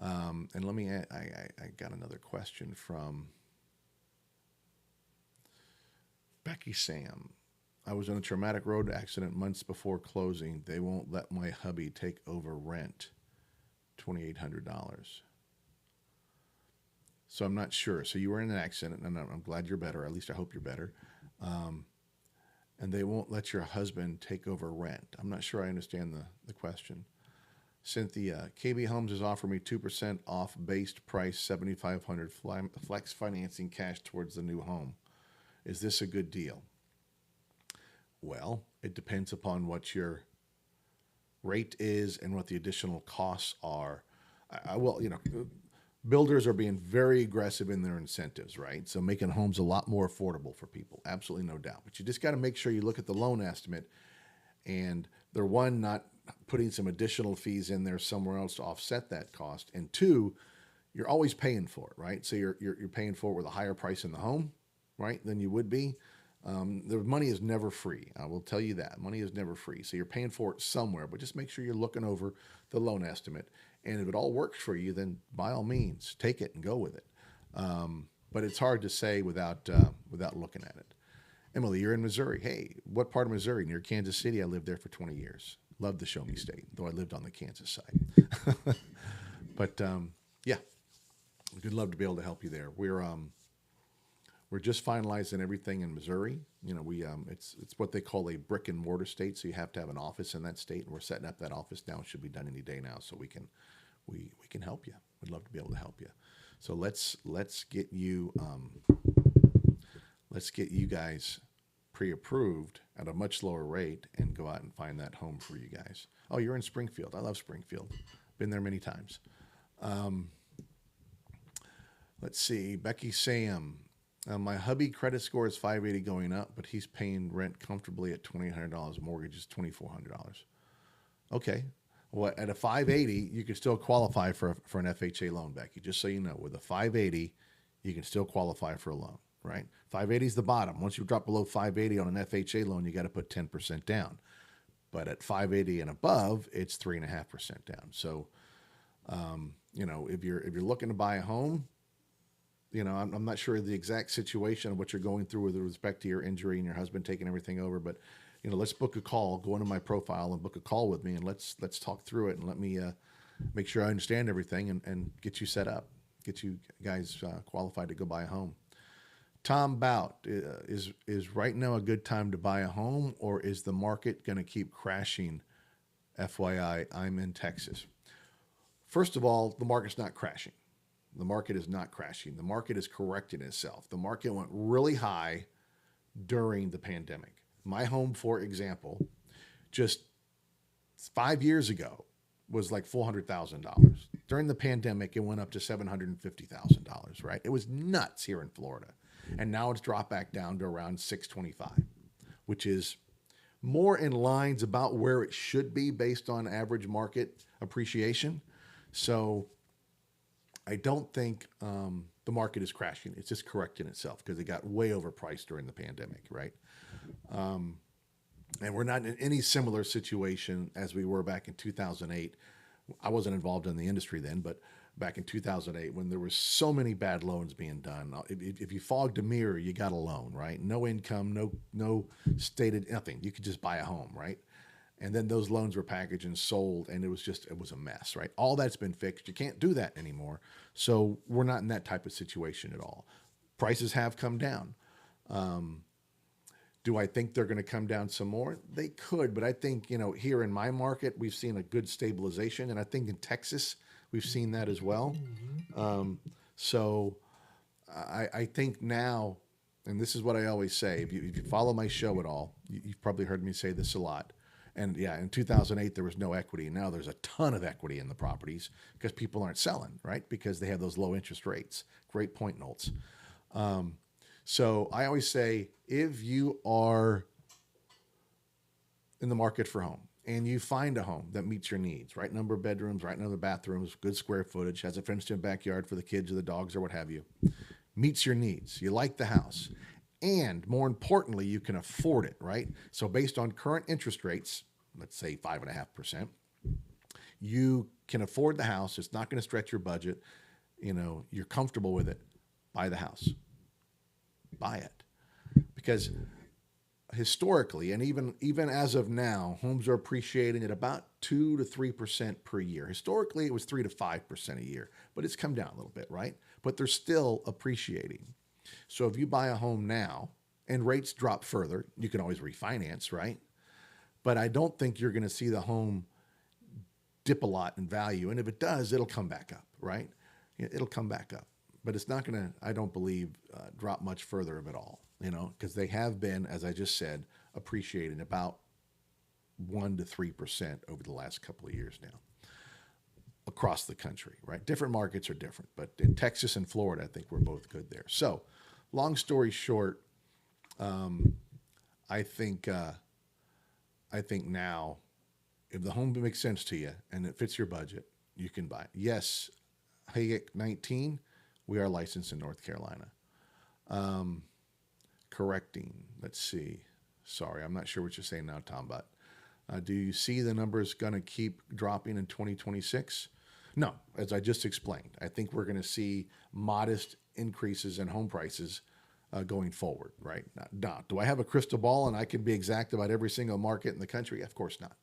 And let me, I got another question from Becky Sam. I was in a traumatic road accident months before closing. They won't let my hubby take over rent, $2,800. So I'm not sure. So you were in an accident, and I'm glad you're better. At least I hope you're better. And they won't let your husband take over rent. I'm not sure I understand the question. Cynthia, KB Homes has offered me 2% off based price, $7,500 flex financing cash towards the new home. Is this a good deal? Well, it depends upon what your rate is and what the additional costs are. Builders are being very aggressive in their incentives, right? So making homes a lot more affordable for people, absolutely no doubt. But you just got to make sure you look at the loan estimate and they're, one, not putting some additional fees in there somewhere else to offset that cost. And two, you're always paying for it, right? So you're paying for it with a higher price in the home, right, than you would be. The money is never free. I will tell you that. Money is never free. So you're paying for it somewhere, but just make sure you're looking over the loan estimate. And if it all works for you, then by all means, take it and go with it. But it's hard to say without looking at it. Emily, you're in Missouri. Hey, what part of Missouri? Near Kansas City. I lived there for 20 years. Love the Show Me State, though I lived on the Kansas side. But yeah, we'd love to be able to help you there. We're just finalizing everything in Missouri. It's what they call a brick and mortar state, so you have to have an office in that state, and we're setting up that office now. It should be done any day now, so we can help you. We'd love to be able to help you. So let's get you guys pre-approved at a much lower rate and go out and find that home for you guys. Oh, you're in Springfield. I love Springfield. Been there many times. Let's see, Becky Sam. My hubby credit score is 580 going up, but he's paying rent comfortably at $2,800. Mortgage is $2,400. Okay. Well, at a 580, you can still qualify for an FHA loan, Becky. Just so you know, with a 580, you can still qualify for a loan, right? 580 is the bottom. Once you drop below 580 on an FHA loan, you got to put 10% down. But at 580 and above, it's 3.5% down. So, if you're looking to buy a home, I'm not sure the exact situation of what you're going through with respect to your injury and your husband taking everything over, but let's book a call. Go into my profile and book a call with me, and let's talk through it and let me make sure I understand everything and get you set up, get you guys qualified to go buy a home. Tom Bout, is right now a good time to buy a home, or is the market going to keep crashing? FYI, I'm in Texas. First of all, the market's not crashing. The market is not crashing. The market is correcting itself. The market went really high during the pandemic. My home, for example, just 5 years ago was like $400,000. During the pandemic, it went up to $750,000, right? It was nuts here in Florida. And now it's dropped back down to around 625, which is more in lines about where it should be based on average market appreciation. So I don't think the market is crashing. It's just correcting itself because it got way overpriced during the pandemic, right? And we're not in any similar situation as we were back in 2008. I wasn't involved in the industry then, but back in 2008 when there were so many bad loans being done. If you fogged a mirror, you got a loan, right? No income, no stated nothing. You could just buy a home, right? And then those loans were packaged and sold, and it was a mess, right? All that's been fixed. You can't do that anymore. So we're not in that type of situation at all. Prices have come down. Do I think they're going to come down some more? They could, but I think, here in my market, we've seen a good stabilization. And I think in Texas, we've seen that as well. So I think now, and this is what I always say, if you follow my show at all, you've probably heard me say this a lot. And yeah, in 2008, there was no equity. Now there's a ton of equity in the properties because people aren't selling, right? Because they have those low interest rates. Great point, Nolts. So I always say, if you are in the market for a home and you find a home that meets your needs, right number of bedrooms, right number of bathrooms, good square footage, has a fenced-in backyard for the kids or the dogs or what have you, meets your needs, you like the house, and more importantly, you can afford it, right? So based on current interest rates, let's say 5.5%, you can afford the house. It's not going to stretch your budget. You're comfortable with it. Buy the house. Buy it. Because historically, and even as of now, homes are appreciating at about 2 to 3% per year. Historically, it was 3 to 5% a year, but it's come down a little bit, right? But they're still appreciating. So if you buy a home now and rates drop further, you can always refinance, right? But I don't think you're going to see the home dip a lot in value. And if it does, it'll come back up, right? It'll come back up. But it's not going to, I don't believe, drop much further of it all, because they have been, as I just said, appreciating about 1 to 3% over the last couple of years now across the country, right? Different markets are different, but in Texas and Florida, I think we're both good there. So long story short, I think now, if the home makes sense to you and it fits your budget, you can buy it. Yes, Hayek 19, we are licensed in North Carolina. Correcting, let's see. Sorry, I'm not sure what you're saying now, Tom, but do you see the numbers going to keep dropping in 2026? No, as I just explained, I think we're going to see modest increases in home prices going forward, right? Now, do I have a crystal ball and I can be exact about every single market in the country? Of course not.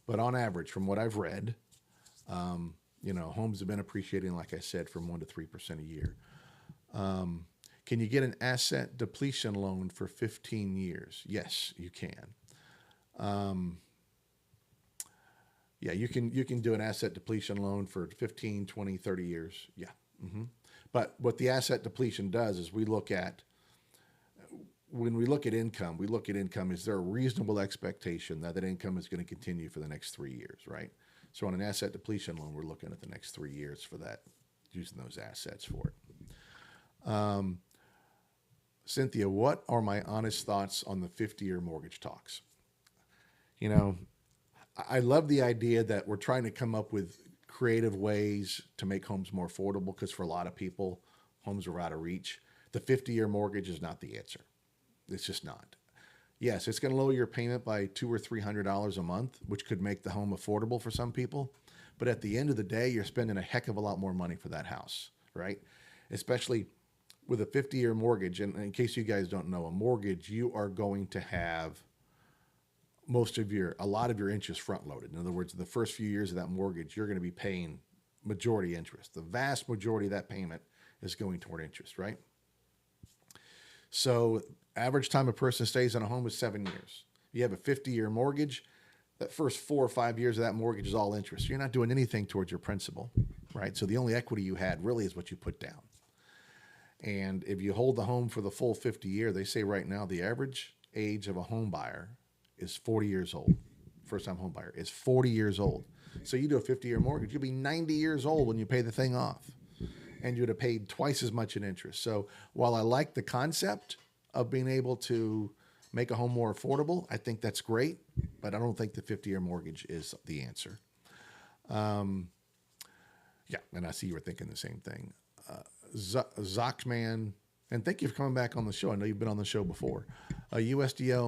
But on average, from what I've read, homes have been appreciating, like I said, from 1 to 3% a year. Can you get an asset depletion loan for 15 years? Yes, you can. Yeah, you can do an asset depletion loan for 15, 20, 30 years. Yeah. Mm-hmm. But what the asset depletion does is when we look at income, is there a reasonable expectation that income is going to continue for the next 3 years, right? So on an asset depletion loan, we're looking at the next 3 years for that, using those assets for it. Cynthia, what are my honest thoughts on the 50-year mortgage talks? I love the idea that we're trying to come up with creative ways to make homes more affordable, because for a lot of people, homes are out of reach. The 50-year mortgage is not the answer. It's just not. Yes, it's going to lower your payment by $200 or $300 a month, which could make the home affordable for some people. But at the end of the day, you're spending a heck of a lot more money for that house, right? Especially with a 50-year mortgage. And in case you guys don't know, a mortgage, you are going to have a lot of your interest front loaded. In other words, the first few years of that mortgage, you're going to be paying majority interest. The vast majority of that payment is going toward interest, right? So average time a person stays in a home is 7 years. You have a 50-year mortgage. That first 4 or 5 years of that mortgage is all interest. You're not doing anything towards your principal. right? So the only equity you had really is what you put down. And if you hold the home for the full 50 year, they say right now the average age of a home buyer is 40 years old. First time home buyer is 40 years old. So you do a 50-year mortgage, you'll be 90 years old when you pay the thing off. And you'd have paid twice as much in interest. So while I like the concept of being able to make a home more affordable, I think that's great, but I don't think the 50-year mortgage is the answer. Yeah, and I see you were thinking the same thing. Zockman, and thank you for coming back on the show. I know you've been on the show before. USDA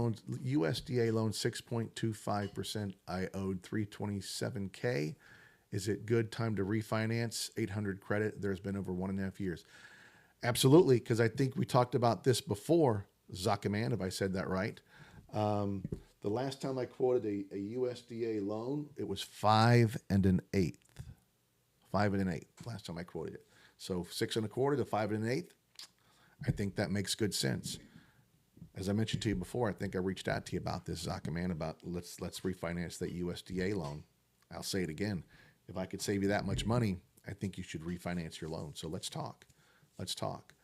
loan 6.25%. I owed 327K. Is it good time to refinance? 800 credit. There's been over 1.5 years. Absolutely, because I think we talked about this before, Zakaman, if I said that right. The last time I quoted a USDA loan, it was 5 1/8. 5 1/8. Last time I quoted it. So 6 1/4 to 5 1/8. I think that makes good sense. As I mentioned to you before, I think I reached out to you about this, Zakaman, about let's refinance that USDA loan. I'll say it again. If I could save you that much money, I think you should refinance your loan. So let's talk. Let's talk.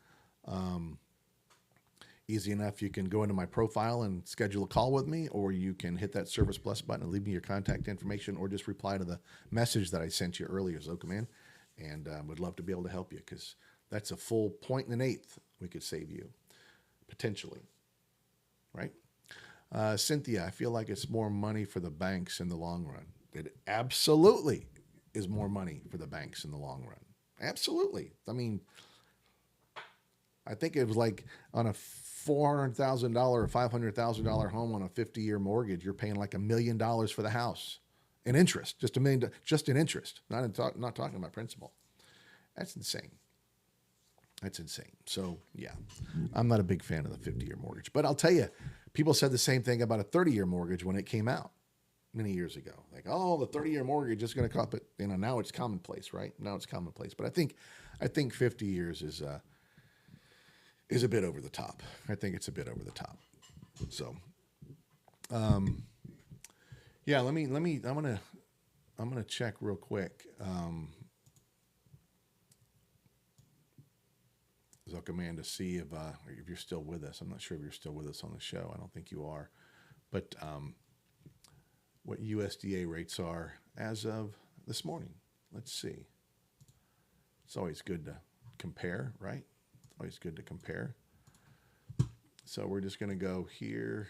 Easy enough. You can go into my profile and schedule a call with me, or you can hit that Service Plus button and leave me your contact information, or just reply to the message that I sent you earlier, Zokaman. And would love to be able to help you, because that's a full 1.125 we could save you, potentially. Right? Cynthia, I feel like it's more money for the banks in the long run. It absolutely is more money for the banks in the long run. Absolutely. I mean, I think it was like on a $400,000 or $500,000 home on a 50-year mortgage, you're paying like $1 million for the house in interest, just $1 million, just in interest, not talking about principal. That's insane. That's insane. So yeah, I'm not a big fan of the 50-year mortgage, but I'll tell you, people said the same thing about a 30-year mortgage when it came out many years ago. Like, oh, the 30-year mortgage is going to cost, but now it's commonplace, right? Now it's commonplace. But I think 50 years is a bit over the top. I think it's a bit over the top. So, yeah, I'm gonna check real quick. Zuckerman, to see if you're still with us. I'm not sure if you're still with us on the show. I don't think you are, but what USDA rates are as of this morning. Let's see. It's always good to compare, right? Always good to compare. So we're just going to go here.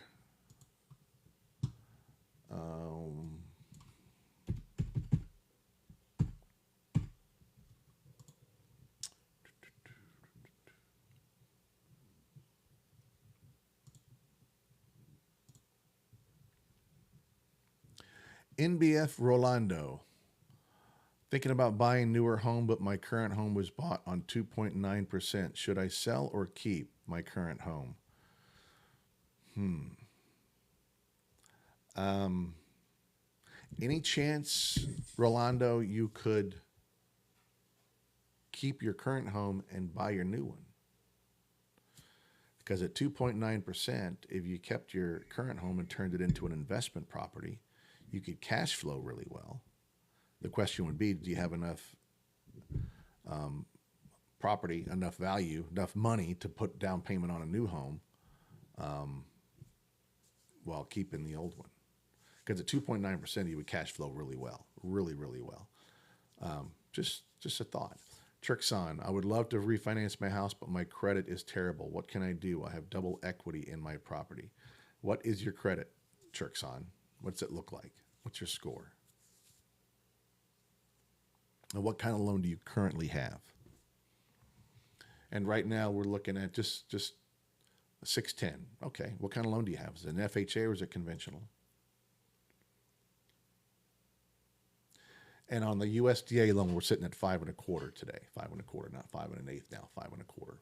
NBF Rolando. Thinking about buying newer home, but my current home was bought on 2.9%. Should I sell or keep my current home? Any chance, Rolando, you could keep your current home and buy your new one? Because at 2.9%, if you kept your current home and turned it into an investment property, you could cash flow really well. The question would be, do you have enough property, enough value, enough money to put down payment on a new home while keeping the old one? Because at 2.9%, you would cash flow really well, really, really well. Just a thought. Trixon, I would love to refinance my house, but my credit is terrible. What can I do? I have double equity in my property. What is your credit, Trixon? What's it look like? What's your score? And what kind of loan do you currently have? And right now we're looking at just 610. Okay. What kind of loan do you have? Is it an FHA or is it conventional? And on the USDA loan, we're sitting at 5 1/4 today. 5 1/4, not 5 1/8 now. 5 1/4.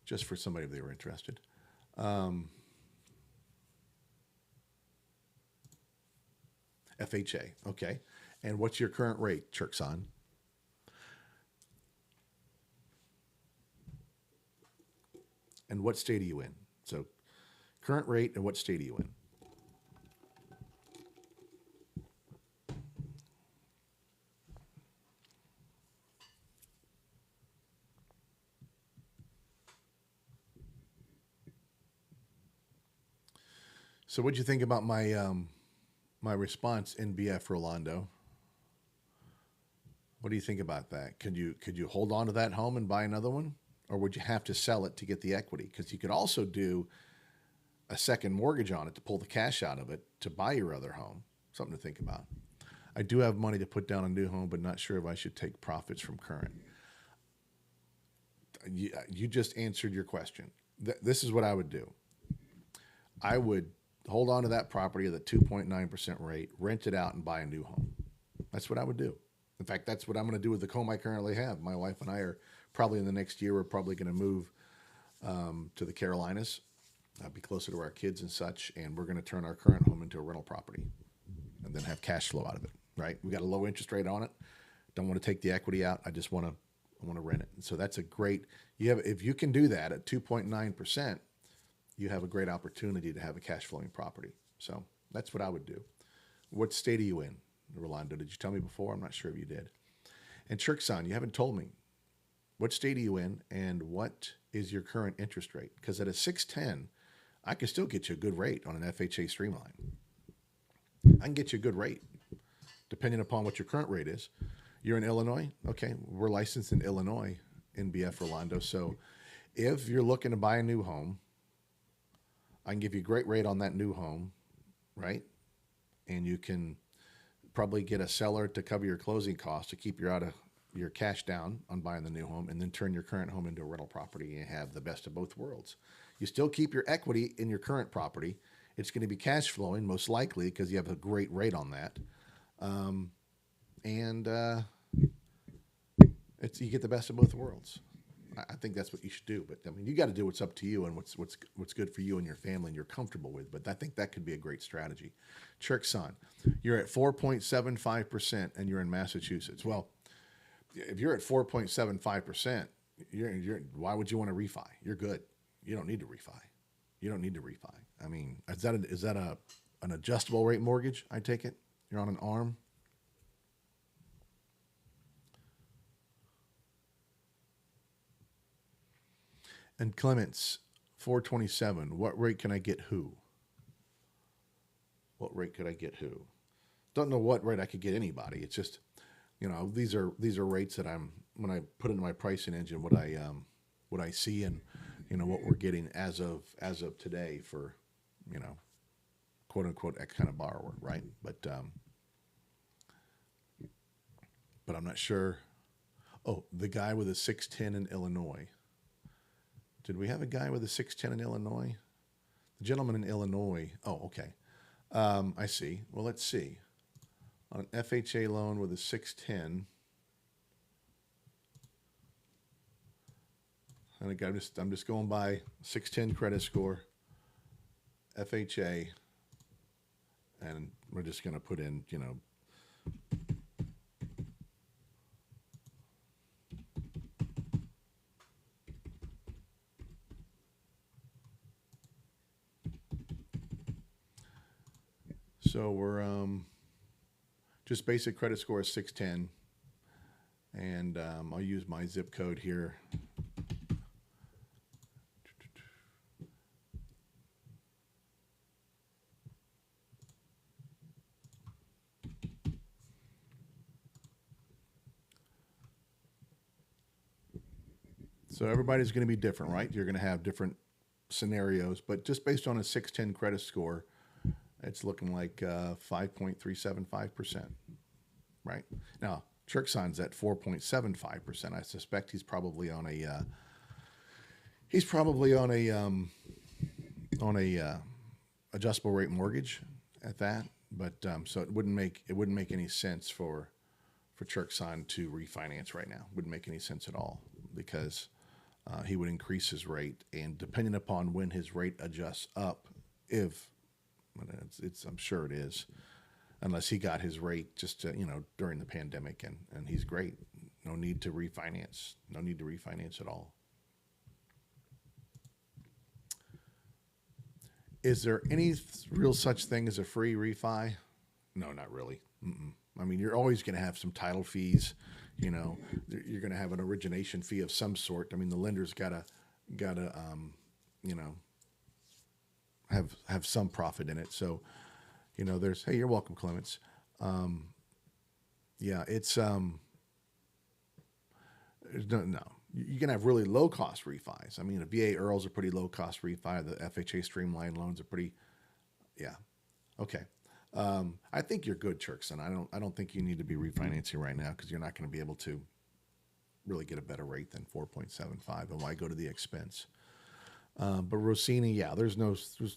Just for somebody if they were interested. FHA, okay. And what's your current rate, Cherkson? And what state are you in? So current rate and what state are you in? So what'd you think about my response, NBF Rolando? What do you think about that? Could you hold on to that home and buy another one, or would you have to sell it to get the equity? Because you could also do a second mortgage on it to pull the cash out of it to buy your other home. Something to think about. I do have money to put down a new home, but not sure if I should take profits from current. You just answered your question. This is what I would do. I would hold on to that property at the 2.9% rate, rent it out, and buy a new home. That's what I would do. In fact, that's what I'm going to do with the home I currently have. My wife and I are probably in the next year, we're probably going to move to the Carolinas, be closer to our kids and such, and we're going to turn our current home into a rental property and then have cash flow out of it, right? We got a low interest rate on it. Don't want to take the equity out. I want to rent it. And so that's a great, if you can do that at 2.9%, you have a great opportunity to have a cash flowing property. So that's what I would do. What state are you in, Rolando? Did you tell me before? I'm not sure if you did. And Chirkson, you haven't told me. What state are you in, and what is your current interest rate? Because at a 610, I can still get you a good rate on an FHA Streamline. I can get you a good rate, depending upon what your current rate is. You're in Illinois? Okay, we're licensed in Illinois, NBF Rolando. So if you're looking to buy a new home, I can give you a great rate on that new home, right? And you can probably get a seller to cover your closing costs to keep your cash down on buying the new home, and then turn your current home into a rental property and have the best of both worlds. You still keep your equity in your current property. It's going to be cash flowing, most likely, because you have a great rate on that. You get the best of both worlds. I think that's what you should do. But I mean, you got to do what's up to you and what's good for you and your family and you're comfortable with. But I think that could be a great strategy. Chirkson, you're at 4.75% and you're in Massachusetts. Well, if you're at 4.75%, why would you want to refi? You're good. You don't need to refi. You don't need to refi. I mean, is that an adjustable rate mortgage? I take it. You're on an ARM. And Clements, 427. What rate can I get who? What rate could I get who? Don't know what rate I could get anybody. It's just, these are rates that when I put into my pricing engine, what I see and what we're getting as of today for, quote unquote X kind of borrower, right? But I'm not sure. Oh, the guy with a 610 in Illinois. Did we have a guy with a 610 in Illinois? The gentleman in Illinois. Oh, okay. I see. Well, let's see. On an FHA loan with a 610. And again, I'm just going by 610 credit score, FHA, and we're just going to put in, so we're just basic credit score is 610, and I'll use my zip code here. So everybody's going to be different, right? You're going to have different scenarios, but just based on a 610 credit score, it's looking like 5.375%, right? Now, Chirkson's at 4.75%. I suspect he's probably on a adjustable rate mortgage at that. But so it wouldn't make any sense for Chirkson to refinance right now. Wouldn't make any sense at all, because he would increase his rate, and depending upon when his rate adjusts up, I'm sure it is, unless he got his rate just during the pandemic, and he's great. No need to refinance. No need to refinance at all. Is there any real such thing as a free refi? No, not really. I mean, you're always going to have some title fees. You're going to have an origination fee of some sort. I mean, the lender's got to have some profit in it. So, there's, hey, you're welcome, Clements. Yeah, it's no. You can have really low cost refis. I mean, a VA Earl's a pretty low cost refi. The FHA Streamline loans are pretty, yeah. Okay. I think you're good, Cherkson. I don't think you need to be refinancing right now because you're not going to be able to really get a better rate than 4.75. And why go to the expense? But Rossini, yeah, there's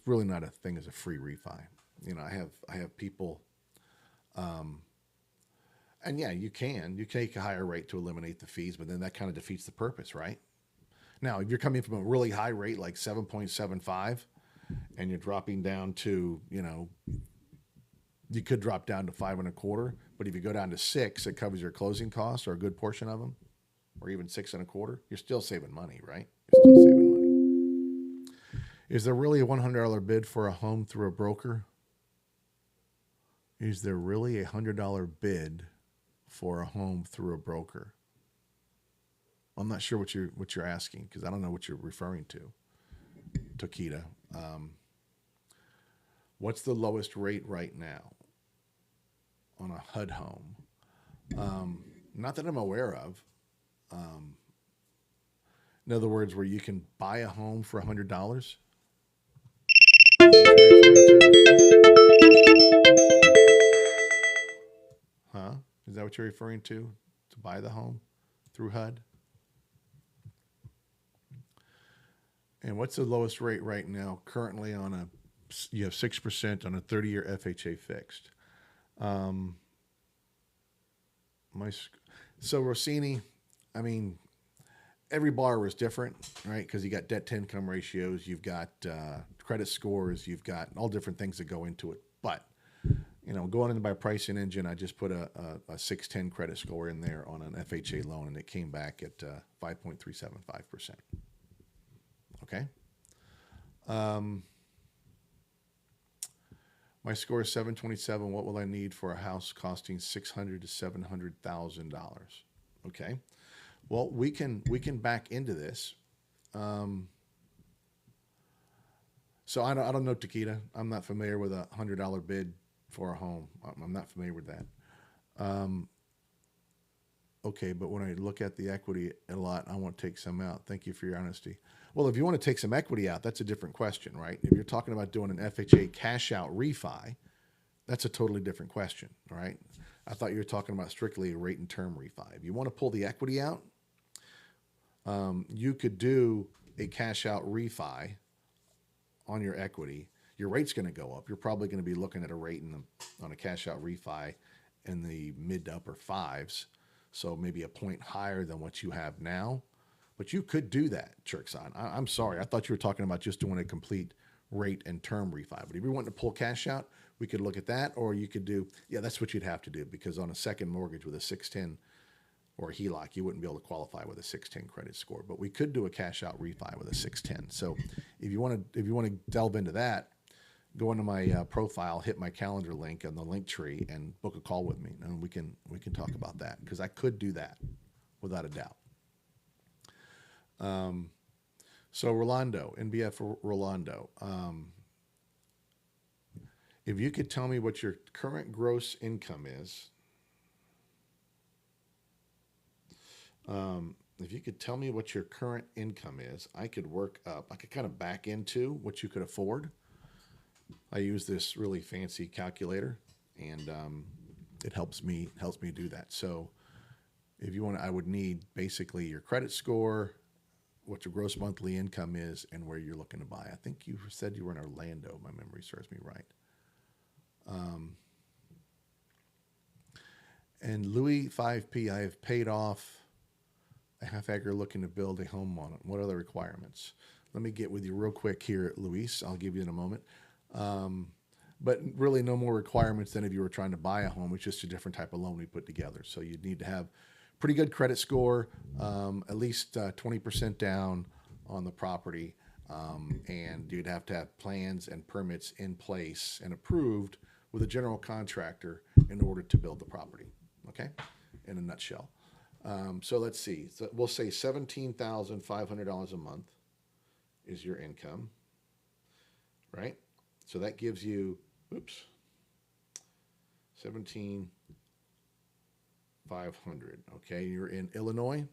really not a thing as a free refi. I have people, and yeah, you take a higher rate to eliminate the fees, but then that kind of defeats the purpose, right? Now, if you're coming from a really high rate like 7.75 and you're dropping down to, you could drop down to 5.25, but if you go down to 6, it covers your closing costs or a good portion of them, or even 6.25. You're still saving money, right? You're still saving money. Is there really a $100 bid for a home through a broker? Is there really a $100 bid for a home through a broker? I'm not sure what you're asking because I don't know what you're referring to, Tokita. What's the lowest rate right now on a HUD home? Not that I'm aware of. In other words, where you can buy a home for $100. Huh? Is that what you're referring to? To buy the home through HUD? And what's the lowest rate right now? Currently you have 6% on a 30-year FHA fixed. So Rossini, I mean, every borrower is different, right? Because you got debt to income ratios, you've got credit scores, you've got all different things that go into it. But going into my pricing engine, I just put a 610 credit score in there on an FHA loan, and it came back at 5.375%. Okay. My score is 727. What will I need for a house costing $600,000 to $700,000? Okay. Well, we can back into this. So I don't know, Takita. I'm not familiar with a $100 bid for a home. I'm not familiar with that. Okay, but when I look at the equity a lot, I want to take some out. Thank you for your honesty. Well, if you want to take some equity out, that's a different question, right? If you're talking about doing an FHA cash out refi, that's a totally different question, all right? I thought you were talking about strictly a rate and term refi. If you want to pull the equity out, you could do a cash out refi on your equity. Your rate's going to go up. You're probably going to be looking at a rate on a cash out refi in the mid to upper fives. So maybe a point higher than what you have now. But you could do that, Cherkson. I'm sorry. I thought you were talking about just doing a complete rate and term refi. But if you want to pull cash out, we could look at that. Or you could do, yeah, that's what you'd have to do. Because on a second mortgage with a 610 or a HELOC, you wouldn't be able to qualify with a 610 credit score. But we could do a cash out refi with a 610. So if you want to delve into that, go into my profile, hit my calendar link on the link tree, and book a call with me, and we can talk about that because I could do that without a doubt. So Rolando, NBF Rolando, if you could tell me what your current gross income is, if you could tell me what your current income is, I could work up. I could kind of back into what you could afford. I use this really fancy calculator, and it helps me do that. So if you want, I would need basically your credit score, what your gross monthly income is, and where you're looking to buy. I think you said you were in Orlando. My memory serves me right. And Louis 5P, I have paid off a half acre looking to build a home on it. What are the requirements? Let me get with you real quick here, Luis. I'll give you in a moment. But really no more requirements than if you were trying to buy a home. It's just a different type of loan we put together. So you'd need to have pretty good credit score, at least 20% down on the property. And you'd have to have plans and permits in place and approved with a general contractor in order to build the property. Okay, in a nutshell. So let's see. So we'll say $17,500 a month is your income. right? So that gives you, oops, 17,500. Okay, you're in Illinois.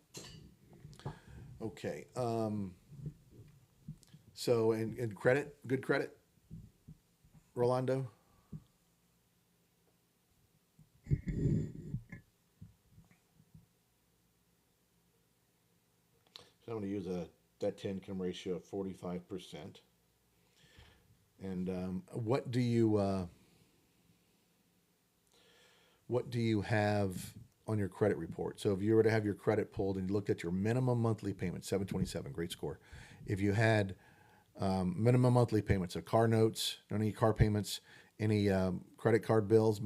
Okay. So in credit, good credit, Rolando. So I'm going to use a debt to income ratio of 45%. And what do you have on your credit report? So if you were to have your credit pulled and you looked at your minimum monthly payment, 727, great score. If you had minimum monthly payments, so car notes, any car payments, any credit card bills,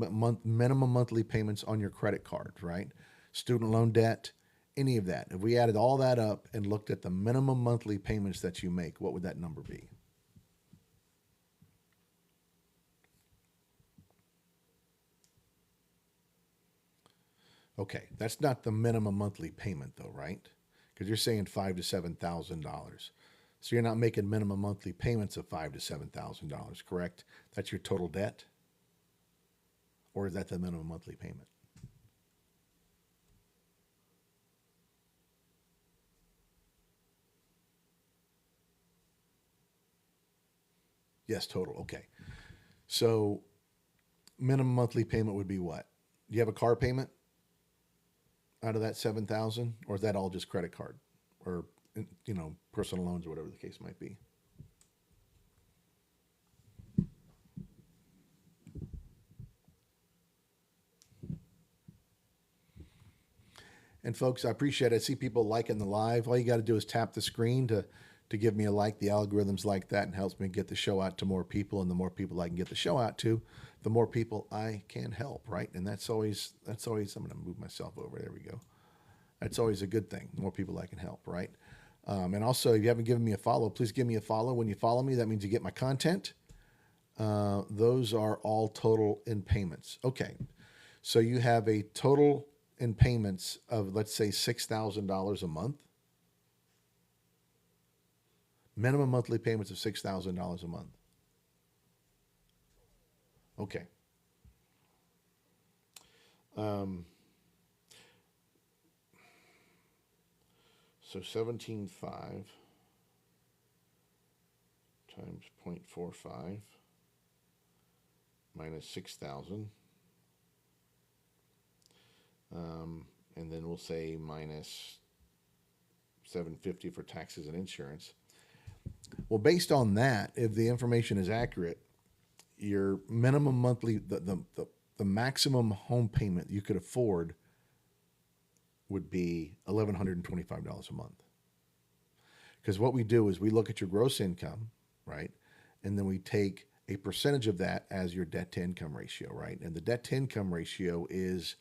minimum monthly payments on your credit card, right? Student loan debt, any of that. If we added all that up and looked at the minimum monthly payments that you make, what would that number be? Okay, that's not the minimum monthly payment though, right? Because you're saying $5,000 to $7,000. So you're not making minimum monthly payments of $5,000 to $7,000, correct? That's your total debt, or is that the minimum monthly payment? Yes, total. Okay. So minimum monthly payment would be what? Do you have a car payment out of that 7,000, or is that all just credit card, or personal loans, or whatever the case might be? And folks, I appreciate it. I see people liking the live. All you got to do is tap the screen to give me a like. The algorithms like that and helps me get the show out to more people. And the more people I can get the show out to, the more people I can help, right? And that's always I'm going to move myself over. There we go. That's always a good thing. The more people I can help, right? And also, if you haven't given me a follow, please give me a follow. When you follow me, that means you get my content. Those are all total in payments. Okay. So you have a total in payments of, let's say, $6,000 a month. Minimum monthly payments of $6,000 a month. Okay. Um, so 17.5 times 0.45 minus 6,000. And then we'll say minus 750 for taxes and insurance. Well, based on that, if the information is accurate, your minimum monthly, the maximum home payment you could afford would be $1,125 a month. Because what we do is we look at your gross income, right? And then we take a percentage of that as your debt to income ratio, right? And the debt to income ratio is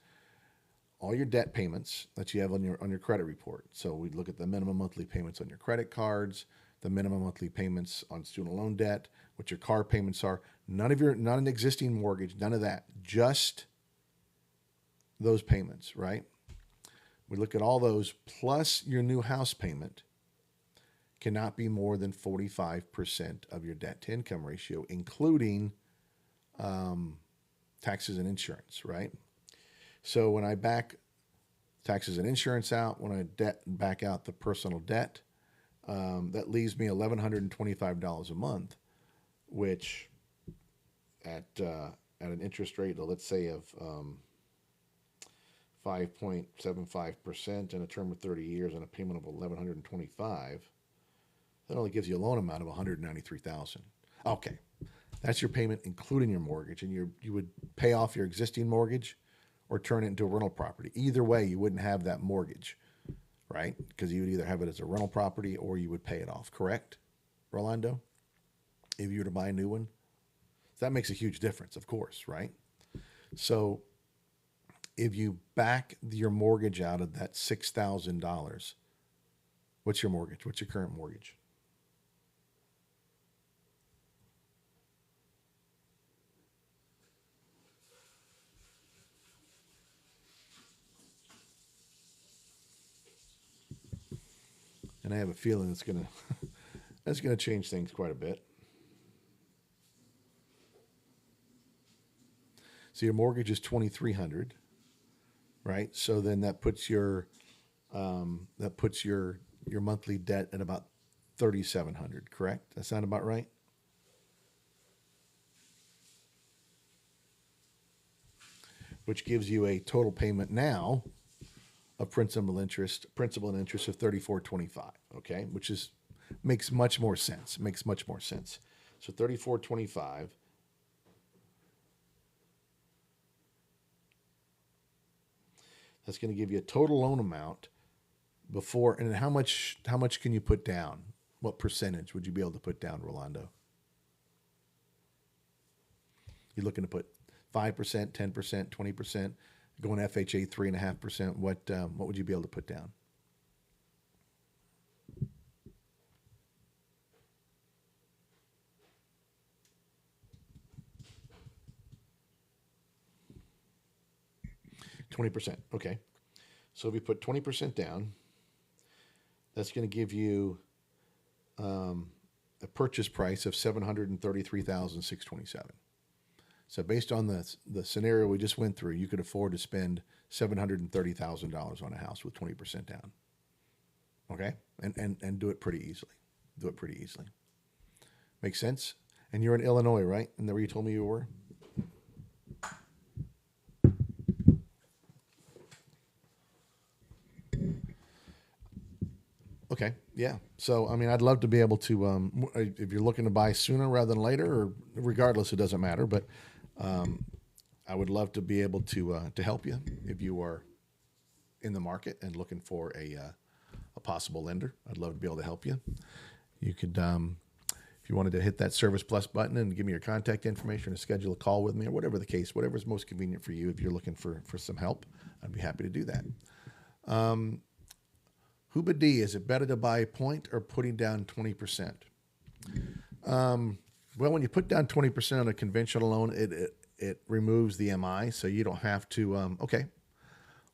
all your debt payments that you have on your credit report. So we look at the minimum monthly payments on your credit cards, the minimum monthly payments on student loan debt, what your car payments are. Not an existing mortgage, none of that. Just those payments, right? We look at all those plus your new house payment cannot be more than 45% of your debt to income ratio, including taxes and insurance, right? So when I back taxes and insurance out, when I back out the personal debt, that leaves me $1,125 a month, which at an interest rate, let's say of 5.75% and a term of 30 years and a payment of $1,125, that only gives you a loan amount of $193,000. Okay, that's your payment including your mortgage, and you would pay off your existing mortgage or turn it into a rental property. Either way, you wouldn't have that mortgage, right? Because you would either have it as a rental property or you would pay it off, correct, Rolando? If you were to buy a new one. So that makes a huge difference, of course, right? So if you back your mortgage out of that $6,000, what's your mortgage? What's your current mortgage? And I have a feeling it's gonna that's gonna change things quite a bit. So your mortgage is 2,300, right? So then that puts your monthly debt at about 3,700. Correct? That sound about right? Which gives you a total payment now of principal and interest of 3425. Okay, which is makes much more sense. Makes much more sense. So 3425. That's going to give you a total loan amount before, and how much can you put down? What percentage would you be able to put down, Rolando? You're looking to put 5%, 10%, 20%, going FHA 3.5%. What would you be able to put down? $20%. Okay. So if you put 20% down, that's going to give you a purchase price of $733,627. So based on the scenario we just went through, you could afford to spend $730,000 on a house with 20% down. Okay, and do it pretty easily. Do it pretty easily. Makes sense. And you're in Illinois, right? And where you told me you were. Okay, yeah. So, I mean, I'd love to be able to, if you're looking to buy sooner rather than later, or regardless, it doesn't matter. But I would love to be able to help you if you are in the market and looking for a possible lender. I'd love to be able to help you. You could, if you wanted to hit that Service Plus button and give me your contact information or schedule a call with me or whatever the case, whatever's most convenient for you. If you're looking for some help, I'd be happy to do that. Huba D, is it better to buy a point or putting down 20%? Well, when you put down 20% on a conventional loan, it removes the MI, so you don't have to. Okay,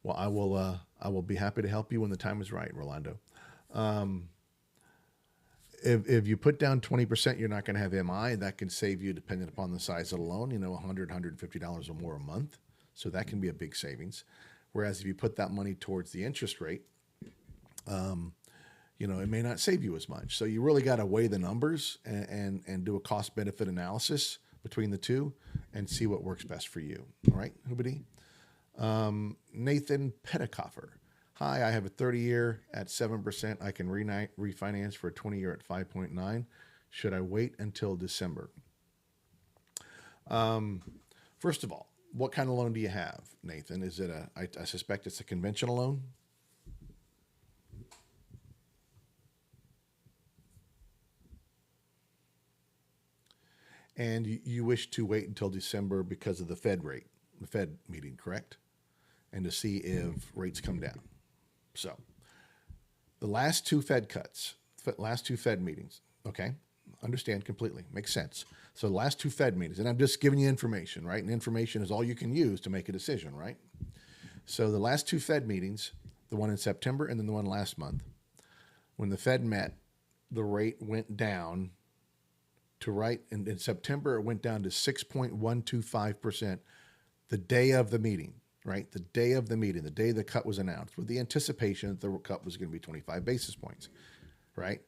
well, I will be happy to help you when the time is right, Rolando. If you put down 20%, you're not going to have MI. That can save you, depending upon the size of the loan, $100, $150 or more a month. So that can be a big savings. Whereas if you put that money towards the interest rate, it may not save you as much. So you really got to weigh the numbers and do a cost benefit analysis between the two and see what works best for you. All right, Hubity. Nathan Pettikoffer. Hi, I have a 30-year at 7%. I can refinance for a 20-year at 5.9. Should I wait until December? First of all, what kind of loan do you have, Nathan? Is it I suspect it's a conventional loan? And you wish to wait until December because of the Fed meeting, correct? And to see if rates come down. So the last two Fed meetings, okay? Understand completely. Makes sense. So the last two Fed meetings, and I'm just giving you information, right? And information is all you can use to make a decision, right? So the last two Fed meetings, the one in September and then the one last month, when the Fed met, the rate went down in September, it went down to 6.125% the day of the meeting, right? The day of the meeting, the day the cut was announced, with the anticipation that the cut was going to be 25 basis points, right?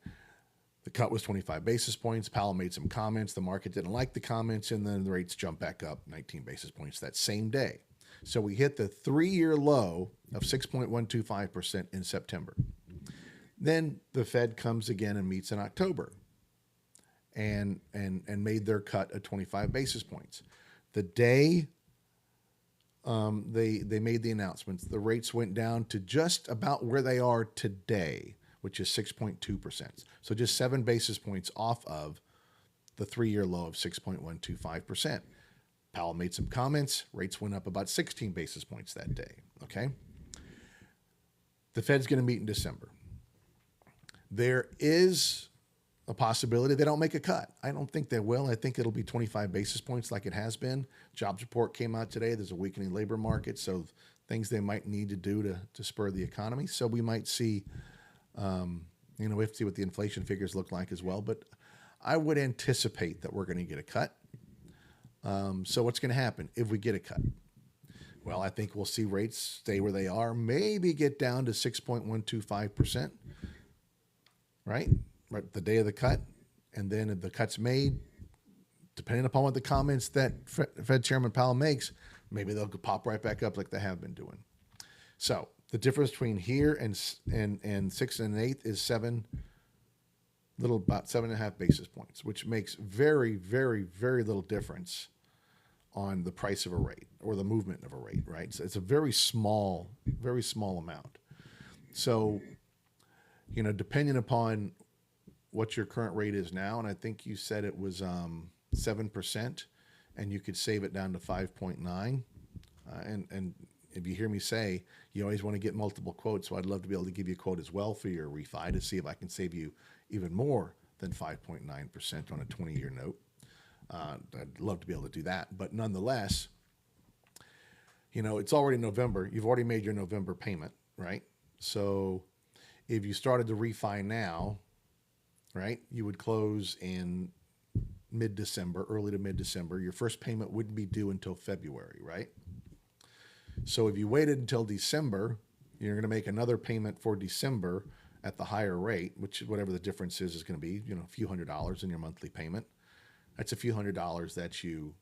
The cut was 25 basis points. Powell made some comments. The market didn't like the comments, and then the rates jumped back up 19 basis points that same day. So we hit the 3-year low of 6.125% in September. Then the Fed comes again and meets in October. And made their cut at 25 basis points. The day they made the announcements, the rates went down to just about where they are today, which is 6.2%. So just 7 basis points off of the 3-year low of 6.125%. Powell made some comments. Rates went up about 16 basis points that day. Okay. The Fed's going to meet in December. There is a possibility they don't make a cut. I don't think they will. I think it'll be 25 basis points like it has been. Jobs report came out today. There's a weakening labor market, so things they might need to do to spur the economy. So we might see, we have to see what the inflation figures look like as well. But I would anticipate that we're going to get a cut. So what's going to happen if we get a cut? Well, I think we'll see rates stay where they are, maybe get down to 6.125%, right? Right, the day of the cut. And then if the cut's made, depending upon what the comments that Fed Chairman Powell makes, maybe they'll pop right back up like they have been doing. So the difference between here and 6 and 1/8 is about 7.5 basis points, which makes very, very, very little difference on the price of a rate or the movement of a rate, right? So it's a very small amount. So, depending upon what your current rate is now, and I think you said it was 7%, and you could save it down to 5.9. And if you hear me say, you always want to get multiple quotes, so I'd love to be able to give you a quote as well for your refi to see if I can save you even more than 5.9% on a 20-year note. I'd love to be able to do that. But nonetheless, it's already November. You've already made your November payment, right? So if you started to refi now, right, you would close in mid-December, early to mid-December. Your first payment wouldn't be due until February, right? So if you waited until December, you're going to make another payment for December at the higher rate, which whatever the difference is going to be, a few $100s in your monthly payment. That's a few $100s that you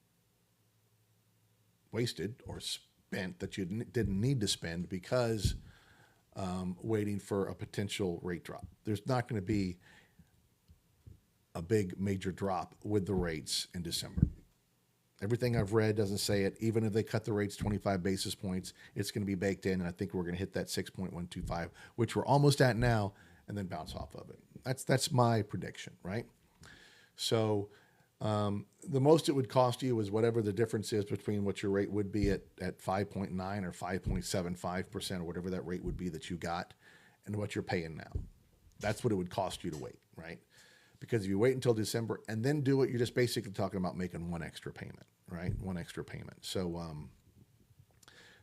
wasted or spent that you didn't need to spend because waiting for a potential rate drop. There's not going to be a big major drop with the rates in December. Everything I've read doesn't say it. Even if they cut the rates 25 basis points, it's going to be baked in, and I think we're going to hit that 6.125, which we're almost at now, and then bounce off of it. That's my prediction, right? So the most it would cost you is whatever the difference is between what your rate would be at 5.9 or 5.75% or whatever that rate would be that you got and what you're paying now. That's what it would cost you to wait, right? Because if you wait until December and then do it, you're just basically talking about making one extra payment, right? One extra payment. So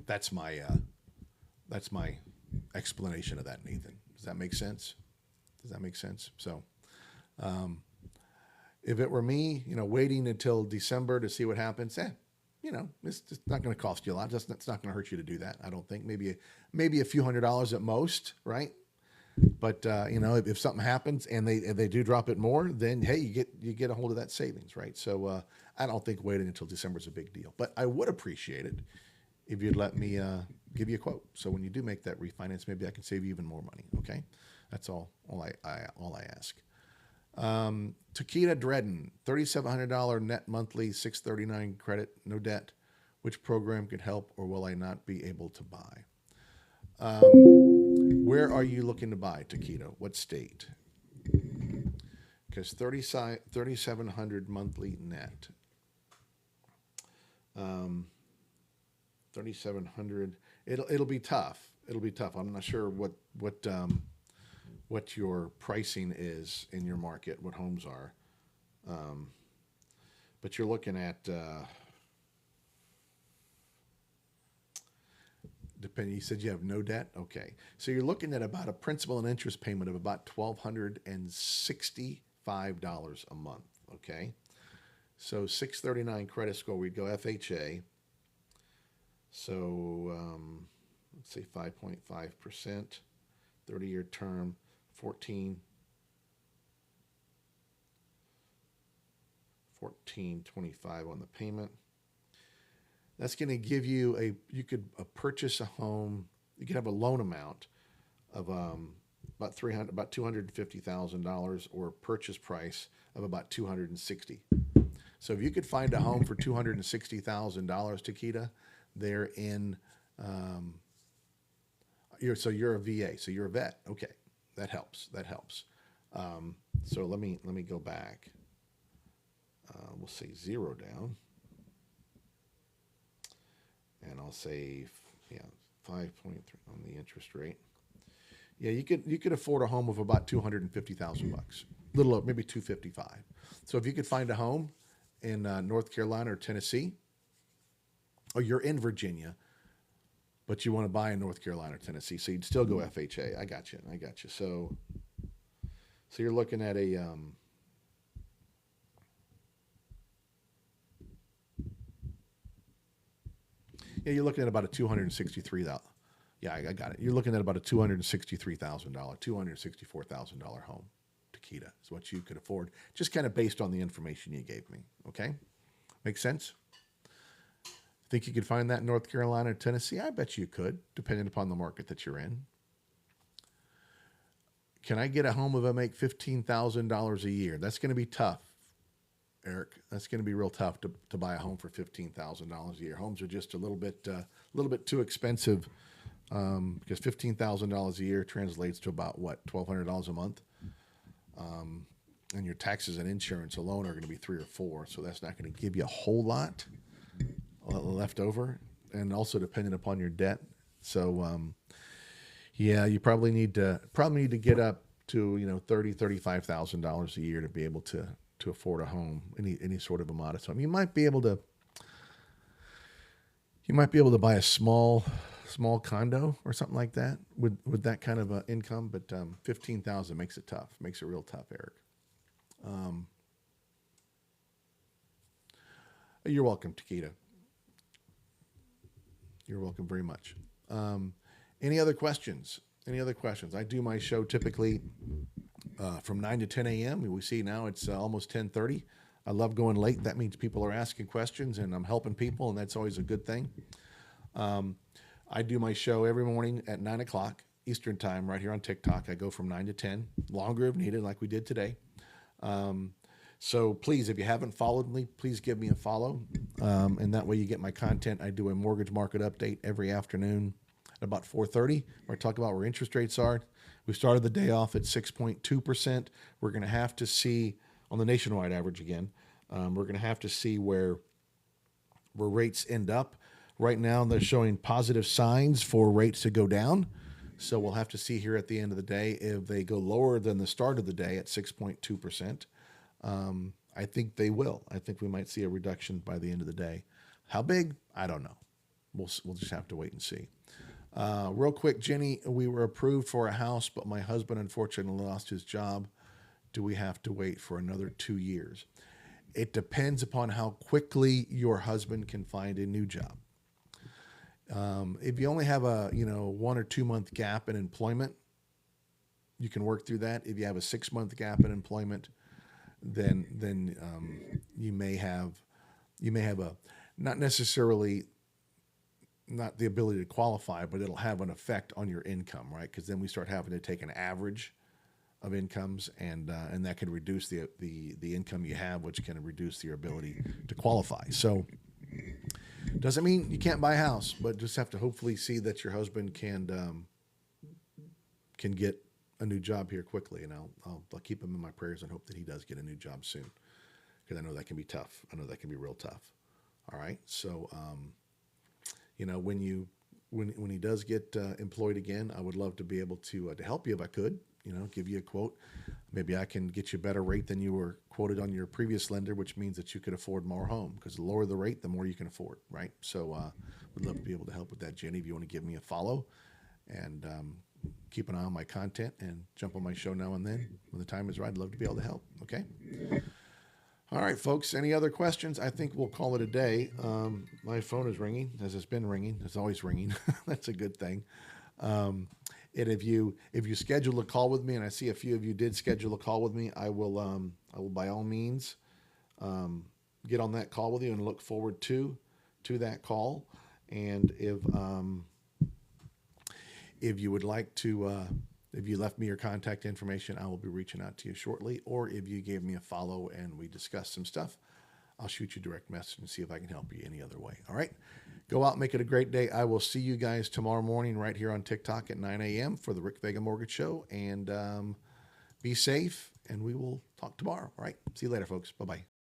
that's my explanation of that, Nathan. Does that make sense? So if it were me, waiting until December to see what happens, it's just not going to cost you a lot. It's not going to hurt you to do that. I don't think. Maybe a few $100s at most, right? But if something happens and they do drop it more, then hey, you get a hold of that savings, right? So I don't think waiting until December is a big deal. But I would appreciate it if you'd let me give you a quote. So when you do make that refinance, maybe I can save you even more money. Okay, that's all I ask. Takeda Dredden, $3,700 net monthly, $639 credit, no debt. Which program could help, or will I not be able to buy? Where are you looking to buy, Takeda? What state? Because $3,700 monthly net. $3,700. It'll be tough. I'm not sure what your pricing is in your market, what homes are. But you're looking at depending. You said you have no debt. Okay, so you're looking at about a principal and interest payment of about $1,265 a month. Okay, so 639 credit score. We'd go FHA. So let's say 5.5%, 30-year term, 1425 on the payment. That's going to give you you could purchase a home. You could have a loan amount of about $250,000 or purchase price of about $260,000. So if you could find a home for $260,000, Takeda, they're in. You're a VA, so you're a vet. Okay, that helps. So let me go back. We'll say 0 down. And I'll say, 5.3 on the interest rate. Yeah, you could afford a home of about $250,000, a little over, maybe $255,000. So if you could find a home in North Carolina or Tennessee, or you're in Virginia, but you want to buy in North Carolina or Tennessee, so you'd still go FHA. I got you. So you're looking at a Yeah, you're looking at about a $263,000. Yeah, I got it. You're looking at about a $263,000, $264,000 home. Takeda is what you could afford, just kind of based on the information you gave me. Okay, make sense? Think you could find that in North Carolina or Tennessee? I bet you could, depending upon the market that you're in. Can I get a home if I make $15,000 a year? That's going to be tough, Eric. That's going to be real tough to buy a home for $15,000 a year. Homes are just a little bit too expensive, because $15,000 a year translates to about what, $1,200 a month, and your taxes and insurance alone are going to be $3 or $4. So that's not going to give you a whole lot left over, and also dependent upon your debt. So yeah, you probably need to get up to $30,000-$35,000 a year to be able to afford a home, any sort of a modest home. You might be able to buy a small condo or something like that with that kind of income, but $15,000 makes it tough, makes it real tough, Eric. You're welcome, Takeda. You're welcome very much. Any other questions? I do my show typically from 9 to 10 a.m. We see now it's almost 10:30. I love going late. That means people are asking questions and I'm helping people, and that's always a good thing. I do my show every morning at 9 o'clock Eastern time right here on TikTok. I go from 9 to 10, longer if needed, like we did today. So please, if you haven't followed me, please give me a follow. And that way you get my content. I do a mortgage market update every afternoon at about 4:30, where I talk about where interest rates are. We started the day off at 6.2%. We're going to have to see on the nationwide average again. We're going to have to see where rates end up. Right now, they're showing positive signs for rates to go down. So we'll have to see here at the end of the day if they go lower than the start of the day at 6.2%. I think they will. I think we might see a reduction by the end of the day. How big? I don't know. We'll just have to wait and see. Real quick, Jenny, we were approved for a house, but my husband unfortunately lost his job. Do we have to wait for another 2 years? It depends upon how quickly your husband can find a new job. If you only have a 1 or 2 month gap in employment, you can work through that. If you have a 6 month gap in employment, then you may have a not necessarily not the ability to qualify, but it'll have an effect on your income, right? Because then we start having to take an average of incomes, and that can reduce the income you have, which can reduce your ability to qualify. So doesn't mean you can't buy a house, but just have to hopefully see that your husband can get a new job here quickly, and I'll keep him in my prayers and hope that he does get a new job soon, because I know that can be tough. I know that can be real tough. All right, so when he does get employed again, I would love to be able to help you if I could. Give you a quote. Maybe I can get you a better rate than you were quoted on your previous lender, which means that you could afford more home, because the lower the rate, the more you can afford, right? So would love to be able to help with that, Jenny. If you want to give me a follow and keep an eye on my content and jump on my show now and then when the time is right, I'd love to be able to help, okay? All right, folks, any other questions? I think we'll call it a day. My phone is ringing, as it's been ringing. It's always ringing. That's a good thing. And if you schedule a call with me, and I see a few of you did schedule a call with me, I will by all means get on that call with you and look forward to that call. And if you would like to, if you left me your contact information, I will be reaching out to you shortly. Or if you gave me a follow and we discussed some stuff, I'll shoot you a direct message and see if I can help you any other way. All right. Go out, make it a great day. I will see you guys tomorrow morning right here on TikTok at 9 a.m. for the Rick Vega Mortgage Show. And be safe, and we will talk tomorrow. All right. See you later, folks. Bye-bye.